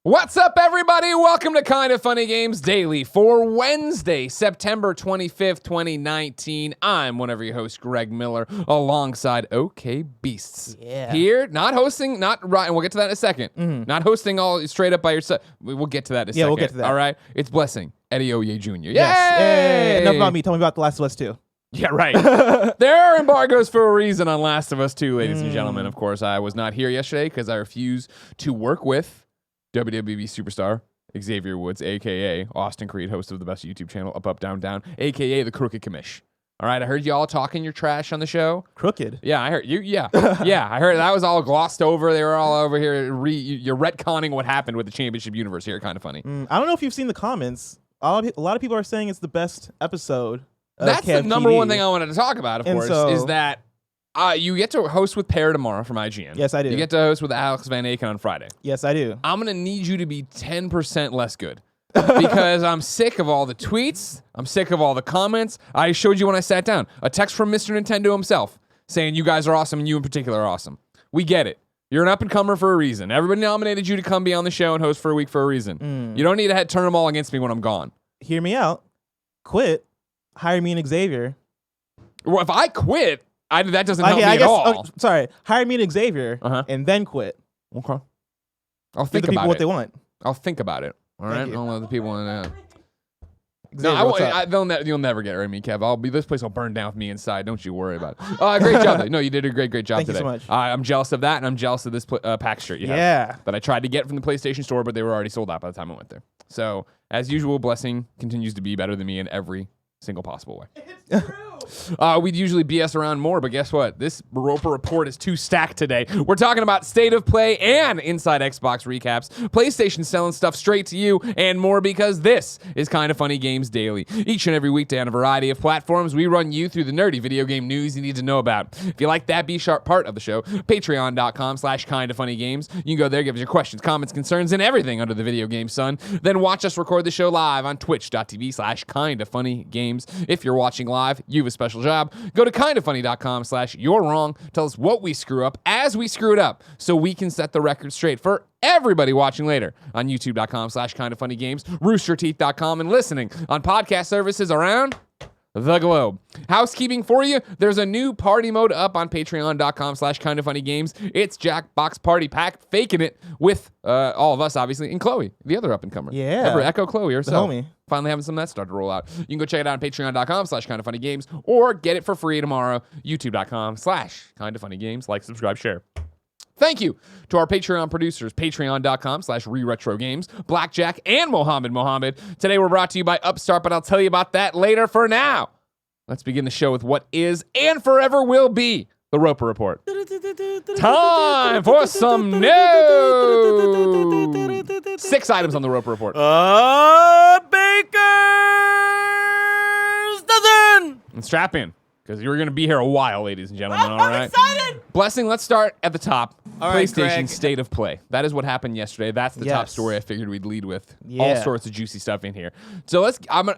What's up, everybody? Welcome to Kind of Funny Games Daily for Wednesday, September 25th, 2019. I'm one of your hosts, Greg Miller, alongside OK Beasts. Yeah. Here, not hosting, not right, and we'll get to that in a second. Not hosting all straight up by yourself. We'll get to that in a second. Yeah, we'll get to that. All right? It's Blessing, Adeoye Jr. Yes. Yay! Enough about me. Tell me about The Last of Us 2. Yeah, right. There are embargoes for a reason on Last of Us 2, ladies and gentlemen. Of course, I was not here yesterday because I refused to work with WWE superstar Xavier Woods, a.k.a. Austin Creed, host of the best YouTube channel, Up, Up, Down, Down, a.k.a. The Crooked Commish. All right, I heard you all talking your trash on the show. Crooked? Yeah, I heard you. Yeah, yeah, I heard that was all glossed over. They were all over here. You're retconning what happened with the championship universe here. Kind of funny. I don't know if you've seen the comments. A lot of people are saying it's the best episode. That's the number one thing I wanted to talk about, of course, is that you get to host with Pear tomorrow from IGN. Yes, I do. You get to host with Alex Van Aken on Friday. Yes, I do. I'm going to need you to be 10% less good because I'm sick of all the tweets. I'm sick of all the comments. I showed you when I sat down a text from Mr. Nintendo himself saying you guys are awesome and you in particular are awesome. We get it. You're an up-and-comer for a reason. Everybody nominated you to come be on the show and host for a week for a reason. You don't need to turn them all against me when I'm gone. Hear me out. Quit. Hire me and Xavier. Well, if I quit, that doesn't help me at all. Sorry. Hire me and Xavier and then quit. Okay. I'll Give think the people about what it. they want. I'll think about it. All right. you. I'll let the people in that. Xavier, No, what's up? you'll never get rid of me, Kev. This place will burn down with me inside. Don't you worry about it. Great job. No, you did a great job Thank today. you so much. I'm jealous of that, and I'm jealous of this pack shirt you have Yeah. that I tried to get from the PlayStation Store, but they were already sold out by the time I went there. So, as usual, Blessing continues to be better than me in every single possible way. It's true. We'd usually BS around more, but guess what? This Roper Report is too stacked today. We're talking about State of Play and Inside Xbox recaps, PlayStation selling stuff straight to you, and more because this is Kind of Funny Games Daily. Each and every weekday on a variety of platforms, we run you through the nerdy video game news you need to know about. If you like that B-sharp part of the show, patreon.com/kindoffunnygames. You can go there, give us your questions, comments, concerns, and everything under the video game sun. Then watch us record the show live on twitch.tv/kindoffunnygames. If you're watching live, you have a special job. Go to kindoffunny.com/you're wrong. Tell us what we screw up as we screw it up so we can set the record straight for everybody watching later on youtube.com/kindoffunnygames, roosterteeth.com, and listening on podcast services around the globe. Housekeeping for you. There's a new party mode up on patreon.com/kindoffunnygames. It's Jackbox Party Pack, faking it with all of us, obviously, and Chloe, the other up-and-comer. Yeah. Echo Chloe herself. homie. Finally having some of that start to roll out. You can go check it out on patreon.com/kindoffunnygames or get it for free tomorrow, youtube.com/kindoffunnygames. Like, subscribe, share. Thank you to our Patreon producers, patreon.com/re-retrogames, Blackjack, and Mohammed Mohammed. Today we're brought to you by Upstart, but I'll tell you about that later. For now, let's begin the show with what is and forever will be the Roper Report. Time for some news. 6 items on the Roper Report. Baker's dozen. And strap in, because you're going to be here a while, ladies and gentlemen. All right. I'm excited. Blessing, let's start at the top. All right, PlayStation Greg. State of Play. That is what happened yesterday. That's the top Yes. story I figured we'd lead with. Yeah. All sorts of juicy stuff in here. So I'm going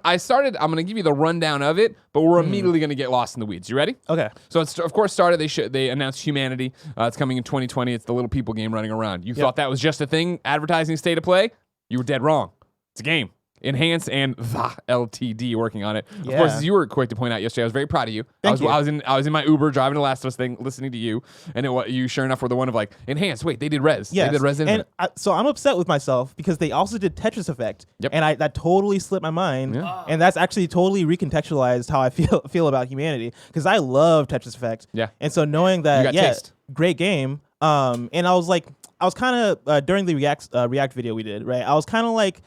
to give you the rundown of it, but we're immediately going to get lost in the weeds. You ready? Okay. So it's of course started. They announced Humanity. It's coming in 2020. It's the little people game running around. You thought that was just a thing, advertising State of Play? You were dead wrong. It's a game. Enhance and the LTD working on it. Of Yeah. course, as you were quick to point out yesterday, I was very proud of you. Thank you. I was in my Uber driving the Last of Us thing, listening to you, and you sure enough were the one of like Enhance. Wait, they did Res. Yes. They did Res Infinite. And so I'm upset with myself because they also did Tetris Effect. Yep. And that totally slipped my mind. Yeah. And that's actually totally recontextualized how I feel about Humanity, because I love Tetris Effect. Yeah. And so knowing that, You got taste. great game. And I was kind of during the React video we did, right? I was kind of like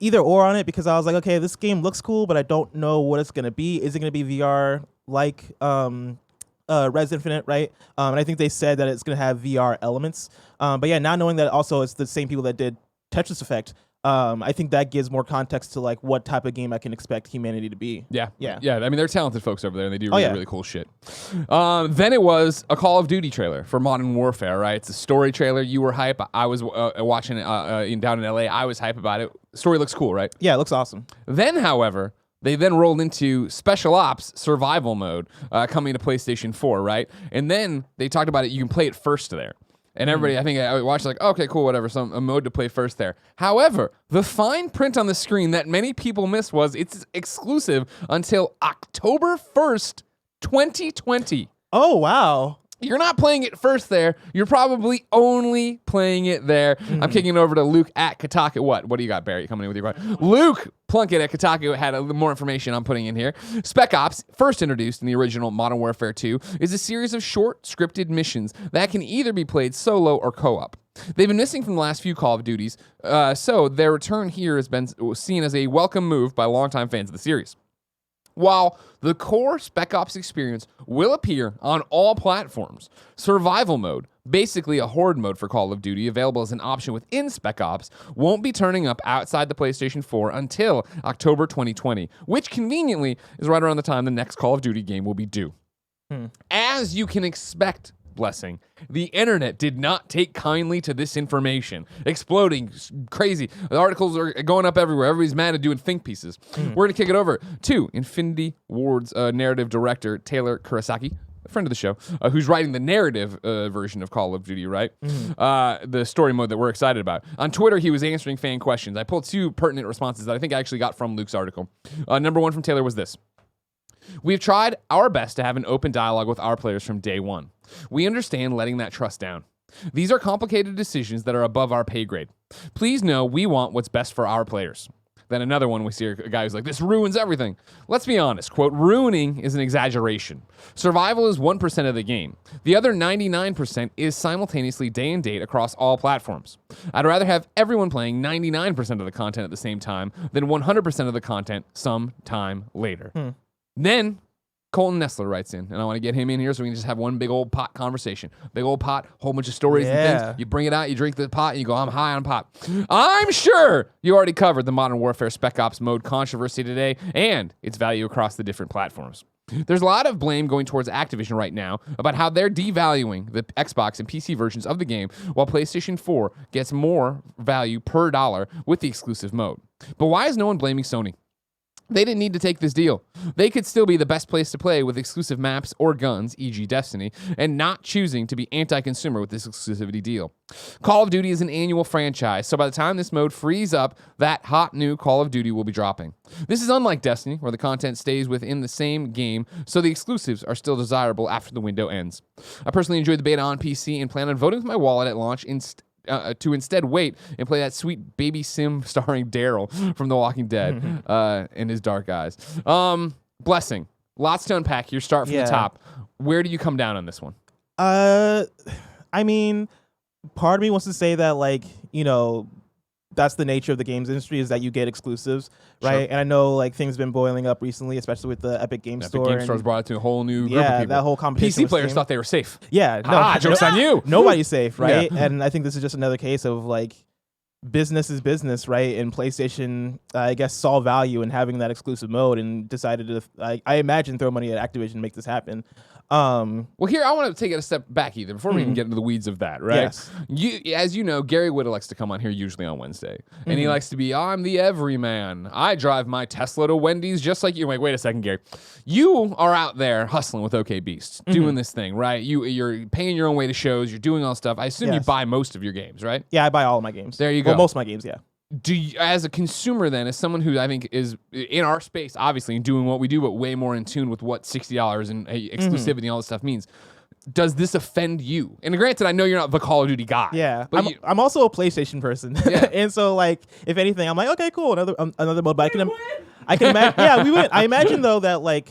either or on it, because I was like, okay, this game looks cool, but I don't know what it's gonna be. Is it gonna be VR like Res Infinite, right? And I think they said that it's gonna have VR elements. But yeah, now knowing that also it's the same people that did Tetris Effect, I think that gives more context to like what type of game I can expect Humanity to be. Yeah. Yeah. I mean, they're talented folks over there, and they do Oh, really, yeah. really cool shit. Then it was a Call of Duty trailer for Modern Warfare, right? It's a story trailer. You were hype. I was watching it down in LA. I was hype about it. Story looks cool, right? Yeah, it looks awesome. Then, however, they then rolled into Special Ops Survival Mode coming to PlayStation 4, right? And then they talked about it. You can play it first there. And everybody, I think I watched like, okay, cool, whatever, a mode to play first there. However, the fine print on the screen that many people missed was it's exclusive until October 1st, 2020. Oh, wow. You're not playing it first there. You're probably only playing it there. I'm kicking it over to Luke at Kotaku. What do you got, Barry? Coming in with your question. Luke Plunkett at Kotaku had a little more information I'm putting in here. Spec Ops, first introduced in the original Modern Warfare 2, is a series of short, scripted missions that can either be played solo or co-op. They've been missing from the last few Call of Duties, so their return here has been seen as a welcome move by longtime fans of the series. While the core Spec Ops experience will appear on all platforms, survival mode, basically a horde mode for Call of Duty, available as an option within Spec Ops, won't be turning up outside the PlayStation 4 until October 2020, which conveniently is right around the time the next Call of Duty game will be due. As you can expect, Blessing, the internet did not take kindly to this information. Exploding, crazy. The articles are going up everywhere. Everybody's mad at doing think pieces. We're going to kick it over to Infinity Ward's narrative director, Taylor Kurosaki, a friend of the show, who's writing the narrative version of Call of Duty, right? The story mode that we're excited about. On Twitter, he was answering fan questions. I pulled two pertinent responses that I think I actually got from Luke's article. Number one from Taylor was this. We've tried our best to have an open dialogue with our players from day one. We understand letting that trust down. These are complicated decisions that are above our pay grade. Please know we want what's best for our players. Then another one, we see a guy who's like, this ruins everything. Let's be honest, quote, ruining is an exaggeration. Survival is 1% of the game. The other 99% is simultaneously day and date across all platforms. I'd rather have everyone playing 99% of the content at the same time than 100% of the content some time later. Then Colton Nesler writes in, and I want to get him in here so we can just have one big old pot conversation. Big old pot, whole bunch of stories and things. You bring it out, you drink the pot, and you go, I'm high on pot. I'm sure you already covered the Modern Warfare Spec Ops mode controversy today and its value across the different platforms. There's a lot of blame going towards Activision right now about how they're devaluing the Xbox and PC versions of the game while PlayStation 4 gets more value per dollar with the exclusive mode. But why is no one blaming Sony? They didn't need to take this deal. They could still be the best place to play with exclusive maps or guns, e.g. Destiny, and not choosing to be anti-consumer with this exclusivity deal. Call of Duty is an annual franchise, so by the time this mode frees up, that hot new Call of Duty will be dropping. This is unlike Destiny, where the content stays within the same game, so the exclusives are still desirable after the window ends. I personally enjoyed the beta on PC and plan on voting with my wallet at launch to instead wait and play that sweet baby sim starring Daryl from The Walking Dead and his dark eyes. Blessing. Lots to unpack here. Start from the top. Where do you come down on this one? I mean, part of me wants to say that, like, you know, that's the nature of the games industry, is that you get exclusives, right? Sure. And I know, like, things have been boiling up recently, especially with the Epic Game Store. Epic Game Store's brought it to a whole new group of people. That whole competition. PC players thought they were safe. Yeah. No, joke's on you. Nobody's safe, right? Yeah. And I think this is just another case of, like, business is business, right? And PlayStation, I guess, saw value in having that exclusive mode and decided to, I imagine, throw money at Activision and make this happen. Well, here, I want to take it a step back, Ethan, before we even get into the weeds of that, right? Yes. As you know, Gary Whitta likes to come on here usually on Wednesday, and he likes to be, I'm the everyman. I drive my Tesla to Wendy's just like you. Like, wait a second, Gary. You are out there hustling with OK Beast, doing this thing, right? You're paying your own way to shows. You're doing all this stuff. I assume you buy most of your games, right? Yeah, I buy all of my games. There you go. Well, most of my games, yeah. Do you, as a consumer, then, as someone who I think is in our space, obviously, and doing what we do, but way more in tune with what $60 and exclusivity and all this stuff means, does this offend you? And granted, I know you're not the Call of Duty guy. Yeah, but I'm also a PlayStation person. Yeah. And so, like, if anything, I'm like, okay, cool, another mode. But I can imagine. Yeah, we win. I imagine though that, like,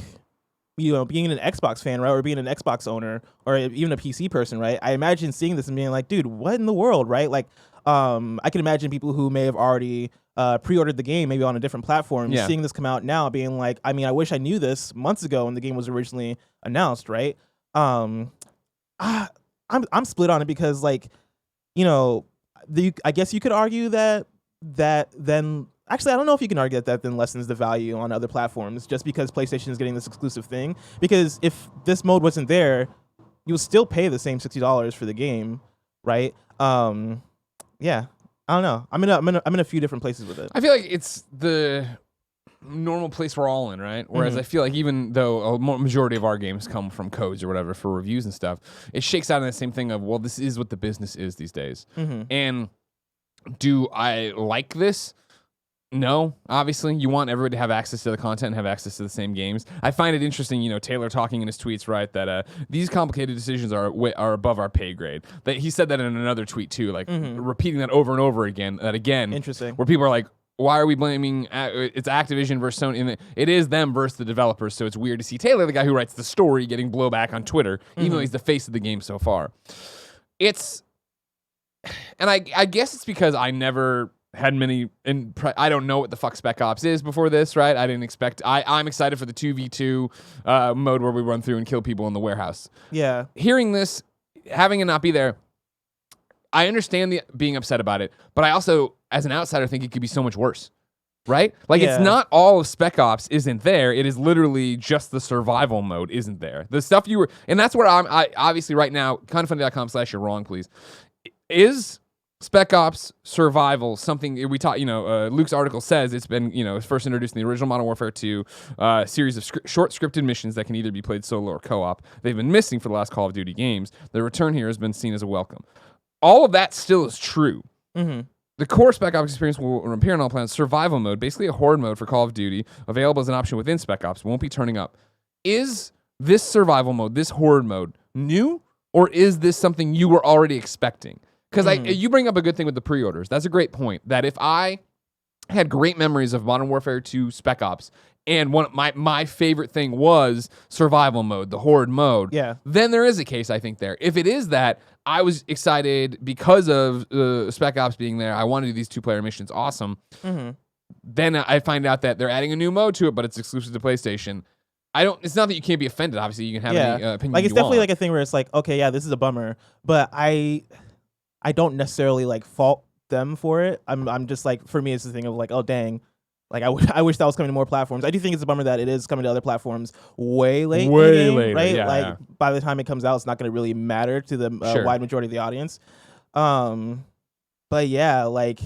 you know, being an Xbox fan, right, or being an Xbox owner, or even a PC person, right, I imagine seeing this and being like, dude, what in the world, right? Like, I can imagine people who may have already pre-ordered the game, maybe on a different platform, seeing this come out now, being like, I mean, I wish I knew this months ago when the game was originally announced, right? I'm split on it because, like, you know, I guess you could argue that then. Actually, I don't know if you can argue that then lessens the value on other platforms just because PlayStation is getting this exclusive thing. Because if this mode wasn't there, you would still pay the same $60 for the game, right? Yeah, I don't know. I'm in a few different places with it. I feel like it's the normal place we're all in, right? Whereas I feel like even though a majority of our games come from codes or whatever for reviews and stuff, it shakes out in the same thing of, well, this is what the business is these days. And do I like this? No, obviously. You want everybody to have access to the content and have access to the same games. I find it interesting, Taylor talking in his tweets, right, that these complicated decisions are above our pay grade. That he said that in another tweet, too, like repeating that over and over again. Interesting. Where people are like, why are we blaming it's Activision versus Sony? And it is them versus the developers, so it's weird to see Taylor, the guy who writes the story, getting blowback on Twitter, even though he's the face of the game so far. And I guess it's because I never had many, I don't know what the fuck Spec Ops is before this, right? I didn't expect, I'm excited for the 2v2 mode where we run through and kill people in the warehouse. Yeah. Hearing this, having it not be there, I understand being upset about it, but I also, as an outsider, think it could be so much worse, right? Like, it's not all of Spec Ops isn't there. It is literally just the survival mode isn't there. The stuff and that's where I obviously right now, kindoffunny.com/you're wrong, please. Is Spec Ops survival something we taught? Luke's article says it's been, first introduced in the original Modern Warfare 2 series of short scripted missions that can either be played solo or co-op. They've been missing for the last Call of Duty games. Their return here has been seen as a welcome. All of that still is true. The core Spec Ops experience will appear on all plans. Survival mode, basically a horde mode for Call of Duty, available as an option within Spec Ops, won't be turning up. Is this survival mode, this horde mode, new, or is this something you were already expecting? Because you bring up a good thing with the pre-orders. That's a great point. That if I had great memories of Modern Warfare 2 Spec Ops, and one my favorite thing was survival mode, the horde mode, then there is a case, I think, there. If it is that, I was excited because of Spec Ops being there. I wanted to do these 2-player missions. Awesome. Then I find out that they're adding a new mode to it, but it's exclusive to PlayStation. It's not that you can't be offended. Obviously, you can have any opinion like, it's you definitely want. like a thing where it's like, okay, yeah, this is a bummer, but I don't necessarily like fault them for it. I'm just like, for me, it's the thing of like, oh dang, like I wish that was coming to more platforms. I do think it's a bummer that it is coming to other platforms way later, right? Yeah, like by the time it comes out, it's not going to really matter to the wide majority of the audience. But yeah, like,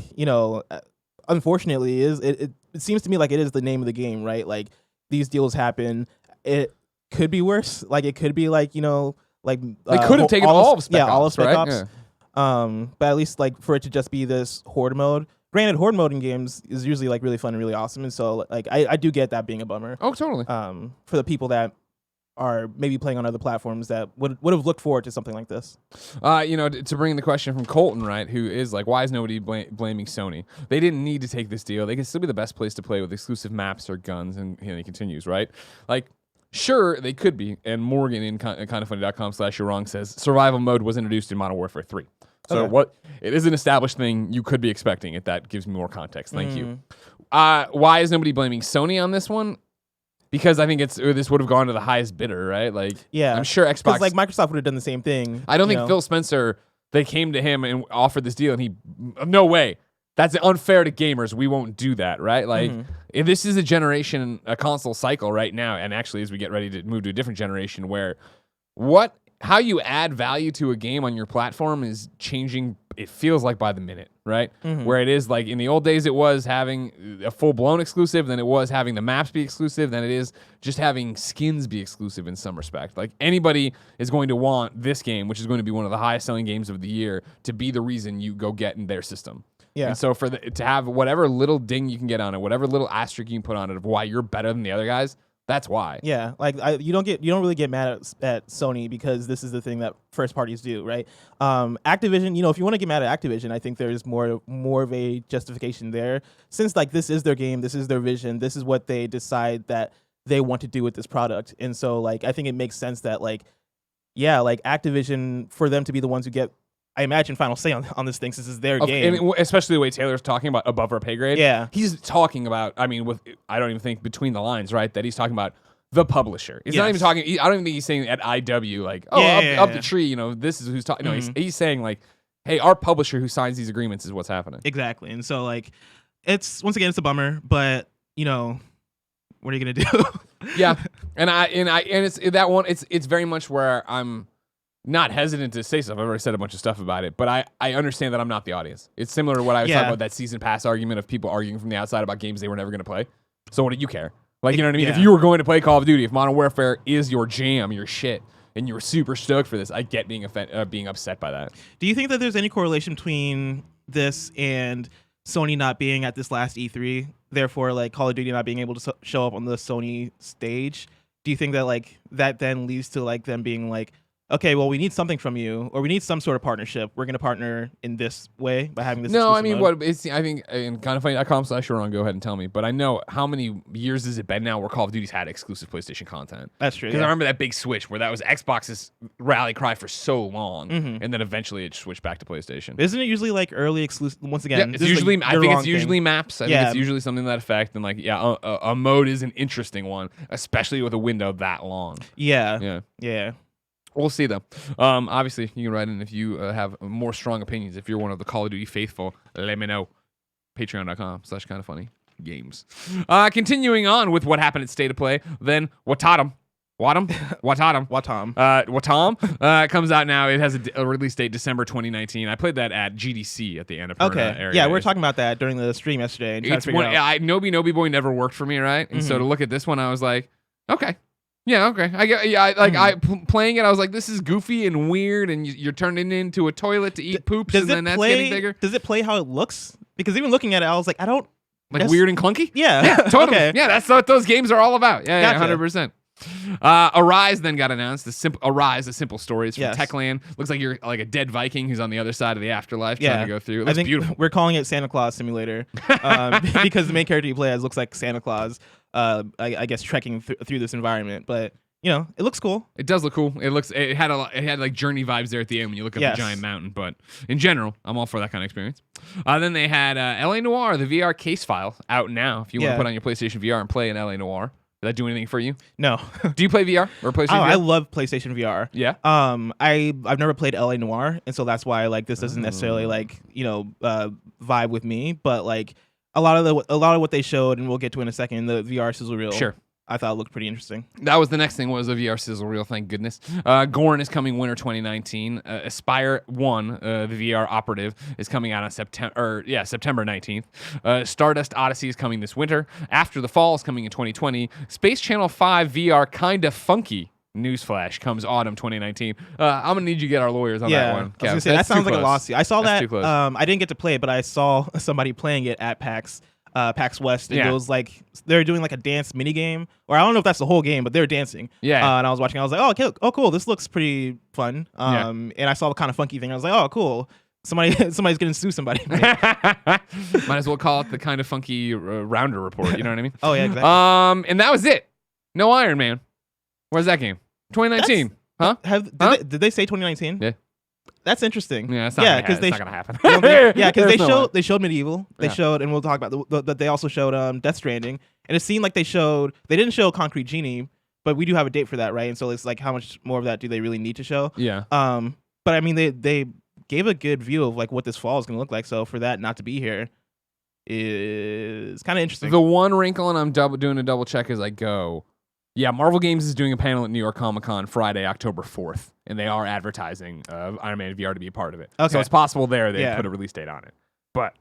unfortunately, it seems to me like it is the name of the game, right? Like, these deals happen. It could be worse. Like, it could be like, like they could have taken all of Spec Ops, all of Spec right? Ops. But at least like for it to just be this horde mode. Granted, horde mode in games is usually like really fun and really awesome, and so like I do get that being a bummer. Oh, totally. For the people that are maybe playing on other platforms that would have looked forward to something like this. To bring the question from Colton, right, who is like, why is nobody blaming Sony? They didn't need to take this deal. They can still be the best place to play with exclusive maps or guns, and he continues, right? Like, sure, they could be. And Morgan in kindoffunny.com/you're wrong says survival mode was introduced in Modern Warfare 3. So it is an established thing you could be expecting it. That gives me more context. Thank you. Why is nobody blaming Sony on this one? Because I think this would have gone to the highest bidder, right? Like, I'm sure Xbox. Because like Microsoft would have done the same thing. I don't think Phil Spencer. They came to him and offered this deal, and he, no way. That's unfair to gamers. We won't do that, right? Like, if this is a console cycle right now, and actually as we get ready to move to a different generation, where how you add value to a game on your platform is changing, it feels like by the minute, right? Where it is like in the old days, it was having a full-blown exclusive, then it was having the maps be exclusive, then it is just having skins be exclusive in some respect. Like, anybody is going to want this game, which is going to be one of the highest-selling games of the year, to be the reason you go get in their system. Yeah. And so to have whatever little ding you can get on it, whatever little asterisk you can put on it of why you're better than the other guys, that's why. Yeah, like you don't really get mad at Sony because this is the thing that first parties do, right? Activision, if you want to get mad at Activision, I think there's more of a justification there, since like this is their game, this is their vision, this is what they decide that they want to do with this product, and so like I think it makes sense that like Activision, for them to be the ones who get, I imagine, final say on this thing, since it's their game. And especially the way Taylor's talking about above our pay grade. Yeah. He's talking about, I don't even think between the lines, right, that he's talking about the publisher. He's not even talking, I don't even think he's saying at IW, like, up the tree, this is who's talking. No, he's saying, like, hey, our publisher who signs these agreements is what's happening. Exactly. And so, like, once again, it's a bummer, but, what are you going to do? Yeah. And it's that one, it's very much where I'm not hesitant to say stuff. I've already said a bunch of stuff about it, but I understand that I'm not the audience. It's similar to what I was talking about, that season pass argument of people arguing from the outside about games they were never going to play. So what do you care? Like, you know what I mean? Yeah. If you were going to play Call of Duty, if Modern Warfare is your jam, your shit, and you were super stoked for this, I get being upset by that. Do you think that there's any correlation between this and Sony not being at this last E3, therefore like Call of Duty not being able to show up on the Sony stage? Do you think that like that then leads to like them being like, okay, well, we need something from you, or we need some sort of partnership. We're going to partner in this way by having this. No, I mean, mode. I think in kindoffunny.com/Sharon, go ahead and tell me. But I know how many years has it been now where Call of Duty's had exclusive PlayStation content. That's true. Because I remember that big switch where that was Xbox's rally cry for so long, and then eventually it switched back to PlayStation. Isn't it usually like early exclusive? Once again, Yeah, it's usually. Like I think it's usually maps. I think Yeah. it's usually something to that effect. And like, yeah, a mode is an interesting one, especially with a window that long. Yeah. Yeah. We'll see, though. Obviously, you can write in if you have more strong opinions. If you're one of the Call of Duty faithful, let me know. Patreon.com/kindoffunnygames. Continuing on with what happened at State of Play, then Watam comes out now. It has a release date December 2019. I played that at GDC at the end of area. Yeah, we were talking about that during the stream yesterday. And trying to figure it out. Nobi Boy never worked for me, right? And so to look at this one, I was like, okay. Yeah, okay. Playing it, I was like, this is goofy and weird, and you're turning into a toilet to eat poops, and then that's getting bigger. Does it play how it looks? Because even looking at it, I was like, I don't... Like weird and clunky? Yeah. Totally. Okay. Yeah, that's what those games are all about. Yeah, Gotcha. 100%. Arise then got announced. Arise, the simple stories from Techland. Looks like you're like a dead Viking who's on the other side of the afterlife trying to go through. It looks beautiful. We're calling it Santa Claus Simulator because the main character you play as looks like Santa Claus. I guess trekking through this environment, but you know it looks cool. It does look cool. It had like Journey vibes there at the end when you look up the giant mountain. But in general, I'm all for that kind of experience. Then they had LA Noire, the VR case file, out now. If you want to put on your PlayStation VR and play an LA Noire. Did that do anything for you? No. Do you play VR or PlayStation VR? I love PlayStation VR. Yeah. I've never played LA Noire, and so that's why like this doesn't necessarily like vibe with me. But like a lot of what they showed, and we'll get to in a second, the VR sizzle reel. Sure. I thought it looked pretty interesting. That was the next thing was a VR sizzle reel, thank goodness. Gorn is coming winter 2019. Aspire 1, the VR operative, is coming out on September 19th. Stardust Odyssey is coming this winter. After the Fall is coming in 2020. Space Channel 5 VR Kinda Funky. Newsflash comes autumn 2019. I'm gonna need you to get our lawyers on that one. I was gonna say, that sounds like a lawsuit. I saw That's that. too close. I didn't get to play it, but I saw somebody playing it at PAX West, and it was like they're doing like a dance mini game, or I don't know if that's the whole game, but they're dancing. Yeah. And I was watching. I was like, oh, okay, oh, cool. This looks pretty fun. And I saw the kind of funky thing. I was like, oh, cool. Somebody's gonna sue somebody. Might as well call it the kind of funky rounder report. You know what I mean? Oh yeah, exactly. And that was it. No Iron Man. Where's that game? 2019. Did they say 2019? Yeah. That's interesting. Yeah, it's not gonna happen. Because they showed Medieval. They showed, and we'll talk about that. They also showed Death Stranding, and it seemed like they didn't show Concrete Genie, but we do have a date for that, right? And so it's like, how much more of that do they really need to show? Yeah. But I mean, they gave a good view of like what this fall is going to look like. So for that not to be here is kind of interesting. The one wrinkle, and I'm doing a double check as I go. Yeah, Marvel Games is doing a panel at New York Comic Con Friday, October 4th, and they are advertising Iron Man VR to be a part of it. Okay. So it's possible they put a release date on it. But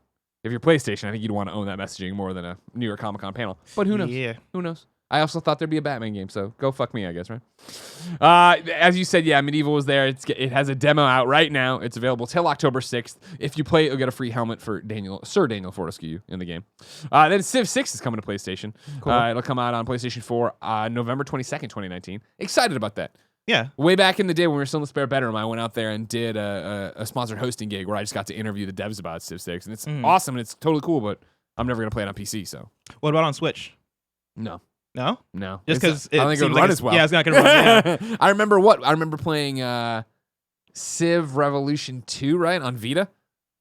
if you're PlayStation, I think you'd want to own that messaging more than a New York Comic Con panel. But who knows? Yeah. Who knows? I also thought there'd be a Batman game, so go fuck me, I guess, right? As you said, yeah, Medieval was there. It has a demo out right now. It's available till October 6th. If you play it, you'll get a free helmet for Sir Daniel Fortescue in the game. Then Civ 6 is coming to PlayStation. Cool. It'll come out on PlayStation 4 November 22nd, 2019. Excited about that. Yeah. Way back in the day when we were still in the spare bedroom, I went out there and did a sponsored hosting gig where I just got to interview the devs about Civ 6. And it's awesome and it's totally cool, but I'm never going to play it on PC, so. What about on Switch? No. No? No. Just because I don't think it would run as well. Yeah, it's not going to run. Yeah. I remember playing Civ Revolution 2, right, on Vita. And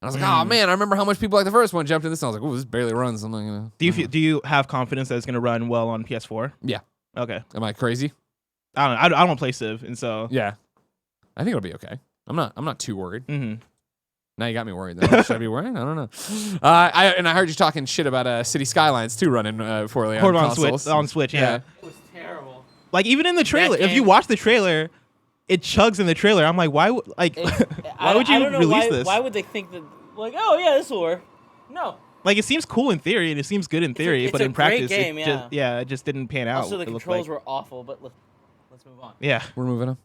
I was like, oh, man, I remember how much people like the first one jumped in this. And I was like, oh, this barely runs. I'm not gonna. Do you have confidence that it's going to run well on PS4? Yeah. Okay. Am I crazy? I don't know. I don't play Civ, and so. Yeah. I think it'll be okay. I'm not too worried. Mm-hmm. Now you got me worried. Should I be worried? I don't know. I heard you talking shit about City Skylines 2 running poorly on consoles. On Switch, yeah. It was terrible. Like even in the trailer, if you watch the trailer, it chugs in the trailer. I'm like, why would you release this? Why would they think that? Like, oh yeah, this will work. No, Like, it seems cool in theory, and it seems good in theory, but in practice, game, it just didn't pan out. Also, the controls were awful, but let's move on. Yeah. We're moving on.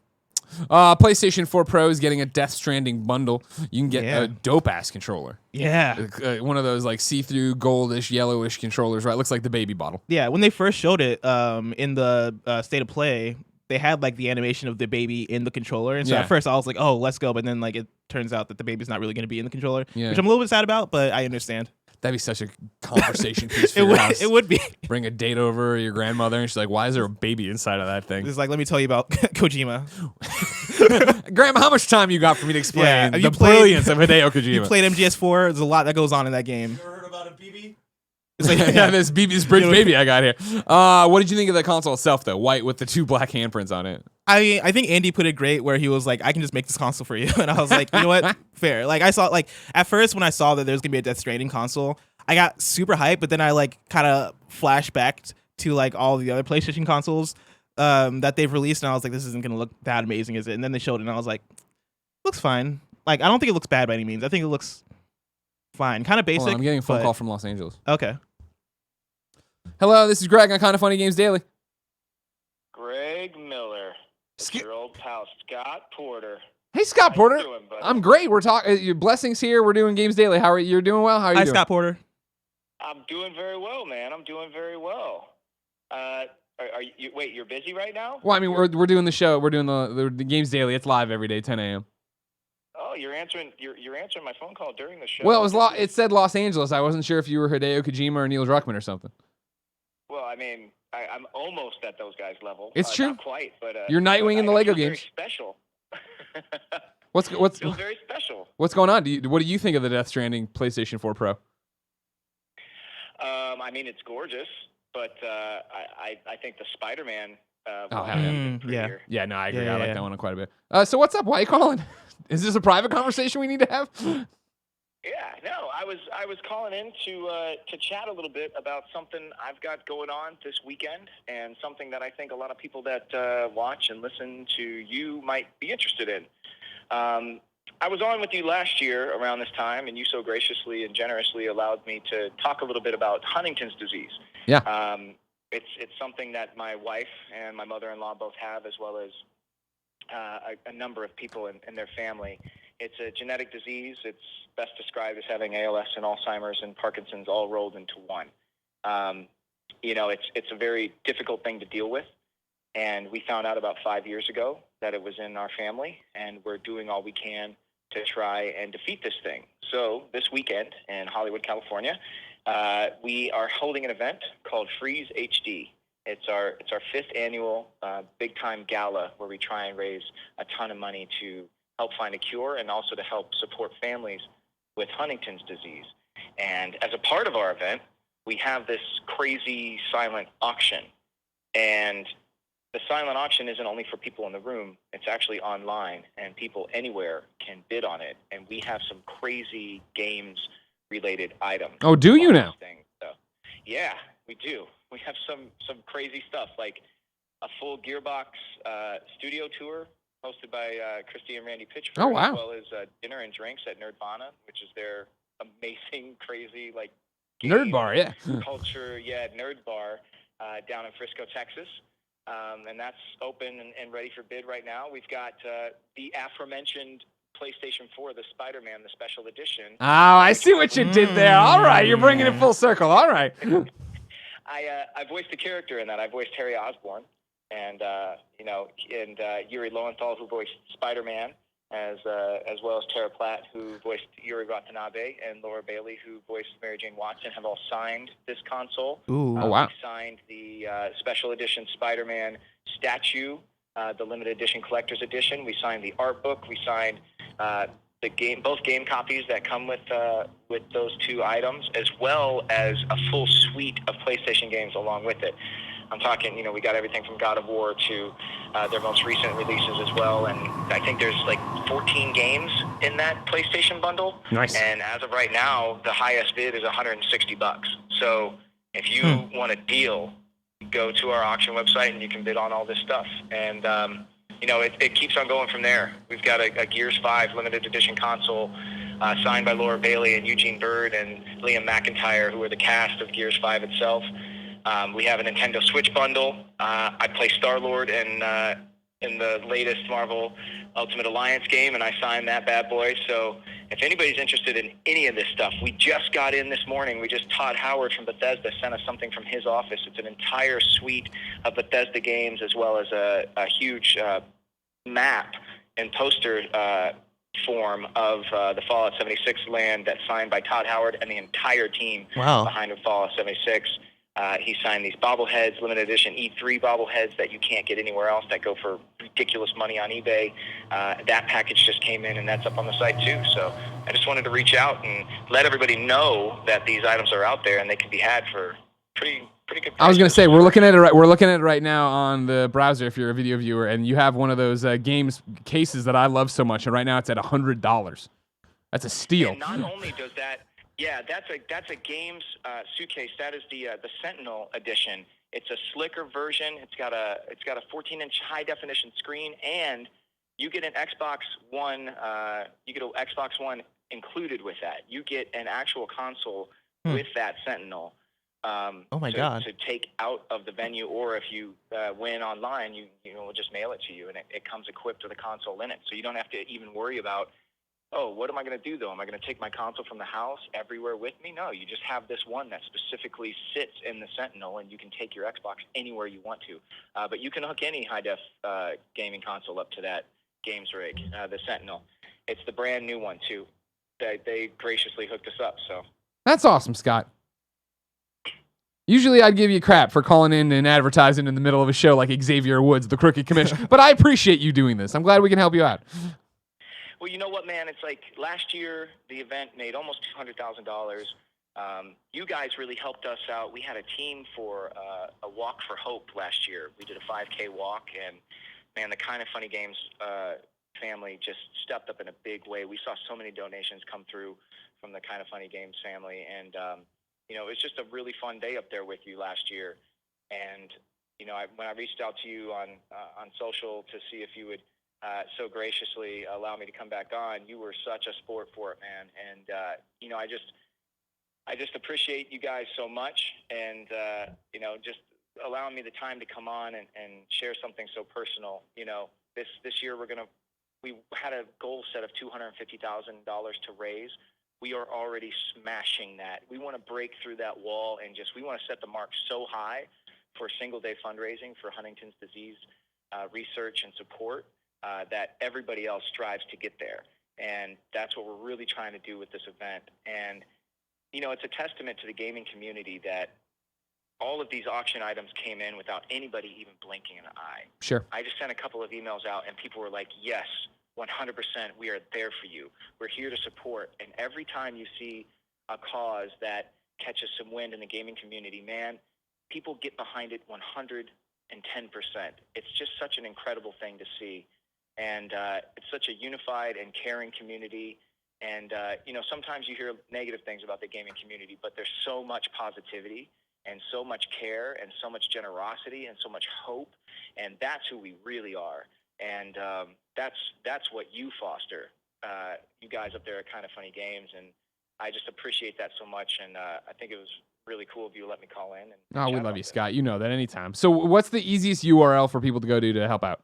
PlayStation 4 Pro is getting a Death Stranding bundle. You can get a dope-ass controller. Yeah. One of those, like, see-through, goldish, yellowish controllers, right? Looks like the baby bottle. Yeah, when they first showed it in the State of Play, they had, like, the animation of the baby in the controller. And so at first I was like, oh, let's go. But then, like, it turns out that the baby's not really going to be in the controller, which I'm a little bit sad about, but I understand. That'd be such a conversation piece for your house. It would be. Bring a date over, your grandmother, and she's like, why is there a baby inside of that thing? It's like, let me tell you about Kojima. Grandma, how much time you got for me to explain the played, brilliance of Hideo Kojima? You played MGS4. There's a lot that goes on in that game. You ever heard about a BB? It's like, this bridge baby I got here. What did you think of the console itself, though? White with the 2 black handprints on it. I think Andy put it great where he was like, I can just make this console for you. And I was like, you know what? Fair. Like, I saw, like, at first when I saw that there was going to be a Death Stranding console, I got super hyped, but then I, like, kind of flashed back to, like, all the other PlayStation consoles that they've released, and I was like, this isn't going to look that amazing, is it? And then they showed it, and I was like, looks fine. Like, I don't think it looks bad by any means. I think it looks fine. Kind of basic. Hold on, I'm getting a phone call from Los Angeles. Okay. Hello, this is Greg on Kinda Funny Games Daily. Greg Miller. It's your old pal, Scott Porter. Hey, Scott Porter. How you doing, buddy? I'm great. We're talking. Your blessings here. We're doing Games Daily. How are you? You're doing well. How are you Hi, doing? Scott Porter. I'm doing very well, man. I'm doing very well. Are you? Wait, you're busy right now? Well, I mean, we're doing the show. We're doing the Games Daily. It's live every day, 10 a.m. Oh, you're answering my phone call during the show. Well, it said Los Angeles. I wasn't sure if you were Hideo Kojima or Neil Druckmann or something. Well, I mean, I'm almost at those guys' level. It's true. Not quite, but you're Nightwing in the Lego games. Very special. What's Feels very special. What's going on? What do you think of the Death Stranding PlayStation 4 Pro? I mean, it's gorgeous, but I think the Spider-Man. Yeah, no, I agree. Yeah, I like that one quite a bit. So what's up? Why are you calling? Is this a private conversation we need to have? Yeah, no, I was calling in to chat a little bit about something I've got going on this weekend, and something that I think a lot of people that watch and listen to you might be interested in. I was on with you last year around this time, and you so graciously and generously allowed me to talk a little bit about Huntington's disease. Yeah. It's something that my wife and my mother-in-law both have, as well as a number of people in their family. It's a genetic disease. It's best described as having ALS and Alzheimer's and Parkinson's all rolled into one. It's a very difficult thing to deal with, and we found out about 5 years ago that it was in our family, and we're doing all we can to try and defeat this thing. So this weekend in Hollywood, California, we are holding an event called Freeze HD. It's our 5th annual big time gala where we try and raise a ton of money to help find a cure and also to help support families with Huntington's disease. And as a part of our event, we have this crazy silent auction. And the silent auction isn't only for people in the room, it's actually online, and people anywhere can bid on it. And we have some crazy games-related items. Oh, do you now? So, yeah, we do. We have some crazy stuff, like a full Gearbox studio tour hosted by Christy and Randy Pitchford, oh, wow. as well as dinner and drinks at Nerdvana, which is their amazing, crazy, like, Nerd bar, yeah. culture, nerd bar down in Frisco, Texas. And that's open and ready for bid right now. We've got the aforementioned PlayStation 4, the Spider-Man, the special edition. Oh, I see what you did there. All right, you're bringing it full circle. All right. I voiced the character in that. I voiced Harry Osborn, and Yuri Lowenthal, who voiced Spider-Man, as well as Tara Platt, who voiced Yuri Watanabe, and Laura Bailey, who voiced Mary Jane Watson, have all signed this console. Ooh. Oh, wow. We signed the special edition Spider-Man statue, the limited edition collector's edition. We signed the art book. We signed both game copies that come with those 2 items, as well as a full suite of PlayStation games along with it. I'm talking, we got everything from God of War to their most recent releases as well, and I think there's like 14 games in that PlayStation bundle. Nice. And as of right now, the highest bid is $160. So if you want a deal, go to our auction website and you can bid on all this stuff. And it keeps on going from there. We've got a Gears 5 limited edition console signed by Laura Bailey and Eugene Bird and Liam McIntyre, who are the cast of Gears 5 itself. We have a Nintendo Switch bundle. I play Star-Lord in the latest Marvel Ultimate Alliance game, and I signed that bad boy. So if anybody's interested in any of this stuff, we just got in this morning. Todd Howard from Bethesda sent us something from his office. It's an entire suite of Bethesda games, as well as a huge map and poster form of the Fallout 76 land that's signed by Todd Howard and the entire team behind Fallout 76. He signed these bobbleheads, limited edition E3 bobbleheads that you can't get anywhere else, that go for ridiculous money on eBay. That package just came in, and that's up on the site too. So I just wanted to reach out and let everybody know that these items are out there and they can be had for pretty good prices. I was gonna say we're looking at it right now on the browser if you're a video viewer, and you have one of those games cases that I love so much, and right now it's at $100. That's a steal. And not only does that. Yeah, that's a games suitcase. That is the Sentinel edition. It's a slicker version. It's got a 14-inch high definition screen, and you get an Xbox One. You get an Xbox One included with that. You get an actual console with that Sentinel. Oh my God! To take out of the venue, or if you win online, we'll just mail it to you, and it comes equipped with a console in it, so you don't have to even worry about. Oh, what am I going to do, though? Am I going to take my console from the house everywhere with me? No, you just have this one that specifically sits in the Sentinel, and you can take your Xbox anywhere you want to. But you can hook any high-def gaming console up to that games rig, the Sentinel. It's the brand new one, too. They graciously hooked us up. So that's awesome, Scott. Usually I'd give you crap for calling in and advertising in the middle of a show like Xavier Woods, the Crooked Commission, but I appreciate you doing this. I'm glad we can help you out. Well, you know what, man? It's like last year the event made almost $200,000. You guys really helped us out. We had a team for a Walk for Hope last year. We did a 5K walk, and man, the Kind of Funny Games family just stepped up in a big way. We saw so many donations come through from the Kind of Funny Games family, and it was just a really fun day up there with you last year. And when I reached out to you on social to see if you would so graciously allow me to come back on, you were such a sport for it, man. And I just appreciate you guys so much, and just allowing me the time to come on and share something so personal. This year we had a goal set of $250,000 to raise. We are already smashing that. We want to break through that wall, and we want to set the mark so high for single-day fundraising for Huntington's disease research and support that everybody else strives to get there. And that's what we're really trying to do with this event. And, it's a testament to the gaming community that all of these auction items came in without anybody even blinking an eye. Sure. I just sent a couple of emails out, and people were like, yes, 100%, we are there for you. We're here to support. And every time you see a cause that catches some wind in the gaming community, man, people get behind it 110%. It's just such an incredible thing to see. And it's such a unified and caring community. And, sometimes you hear negative things about the gaming community, but there's so much positivity and so much care and so much generosity and so much hope. And that's who we really are. And that's what you foster, you guys up there at Kind of Funny Games. And I just appreciate that so much. And I think it was really cool of you to let me call in. And we love you, Scott. You know that anytime. So what's the easiest URL for people to go to help out?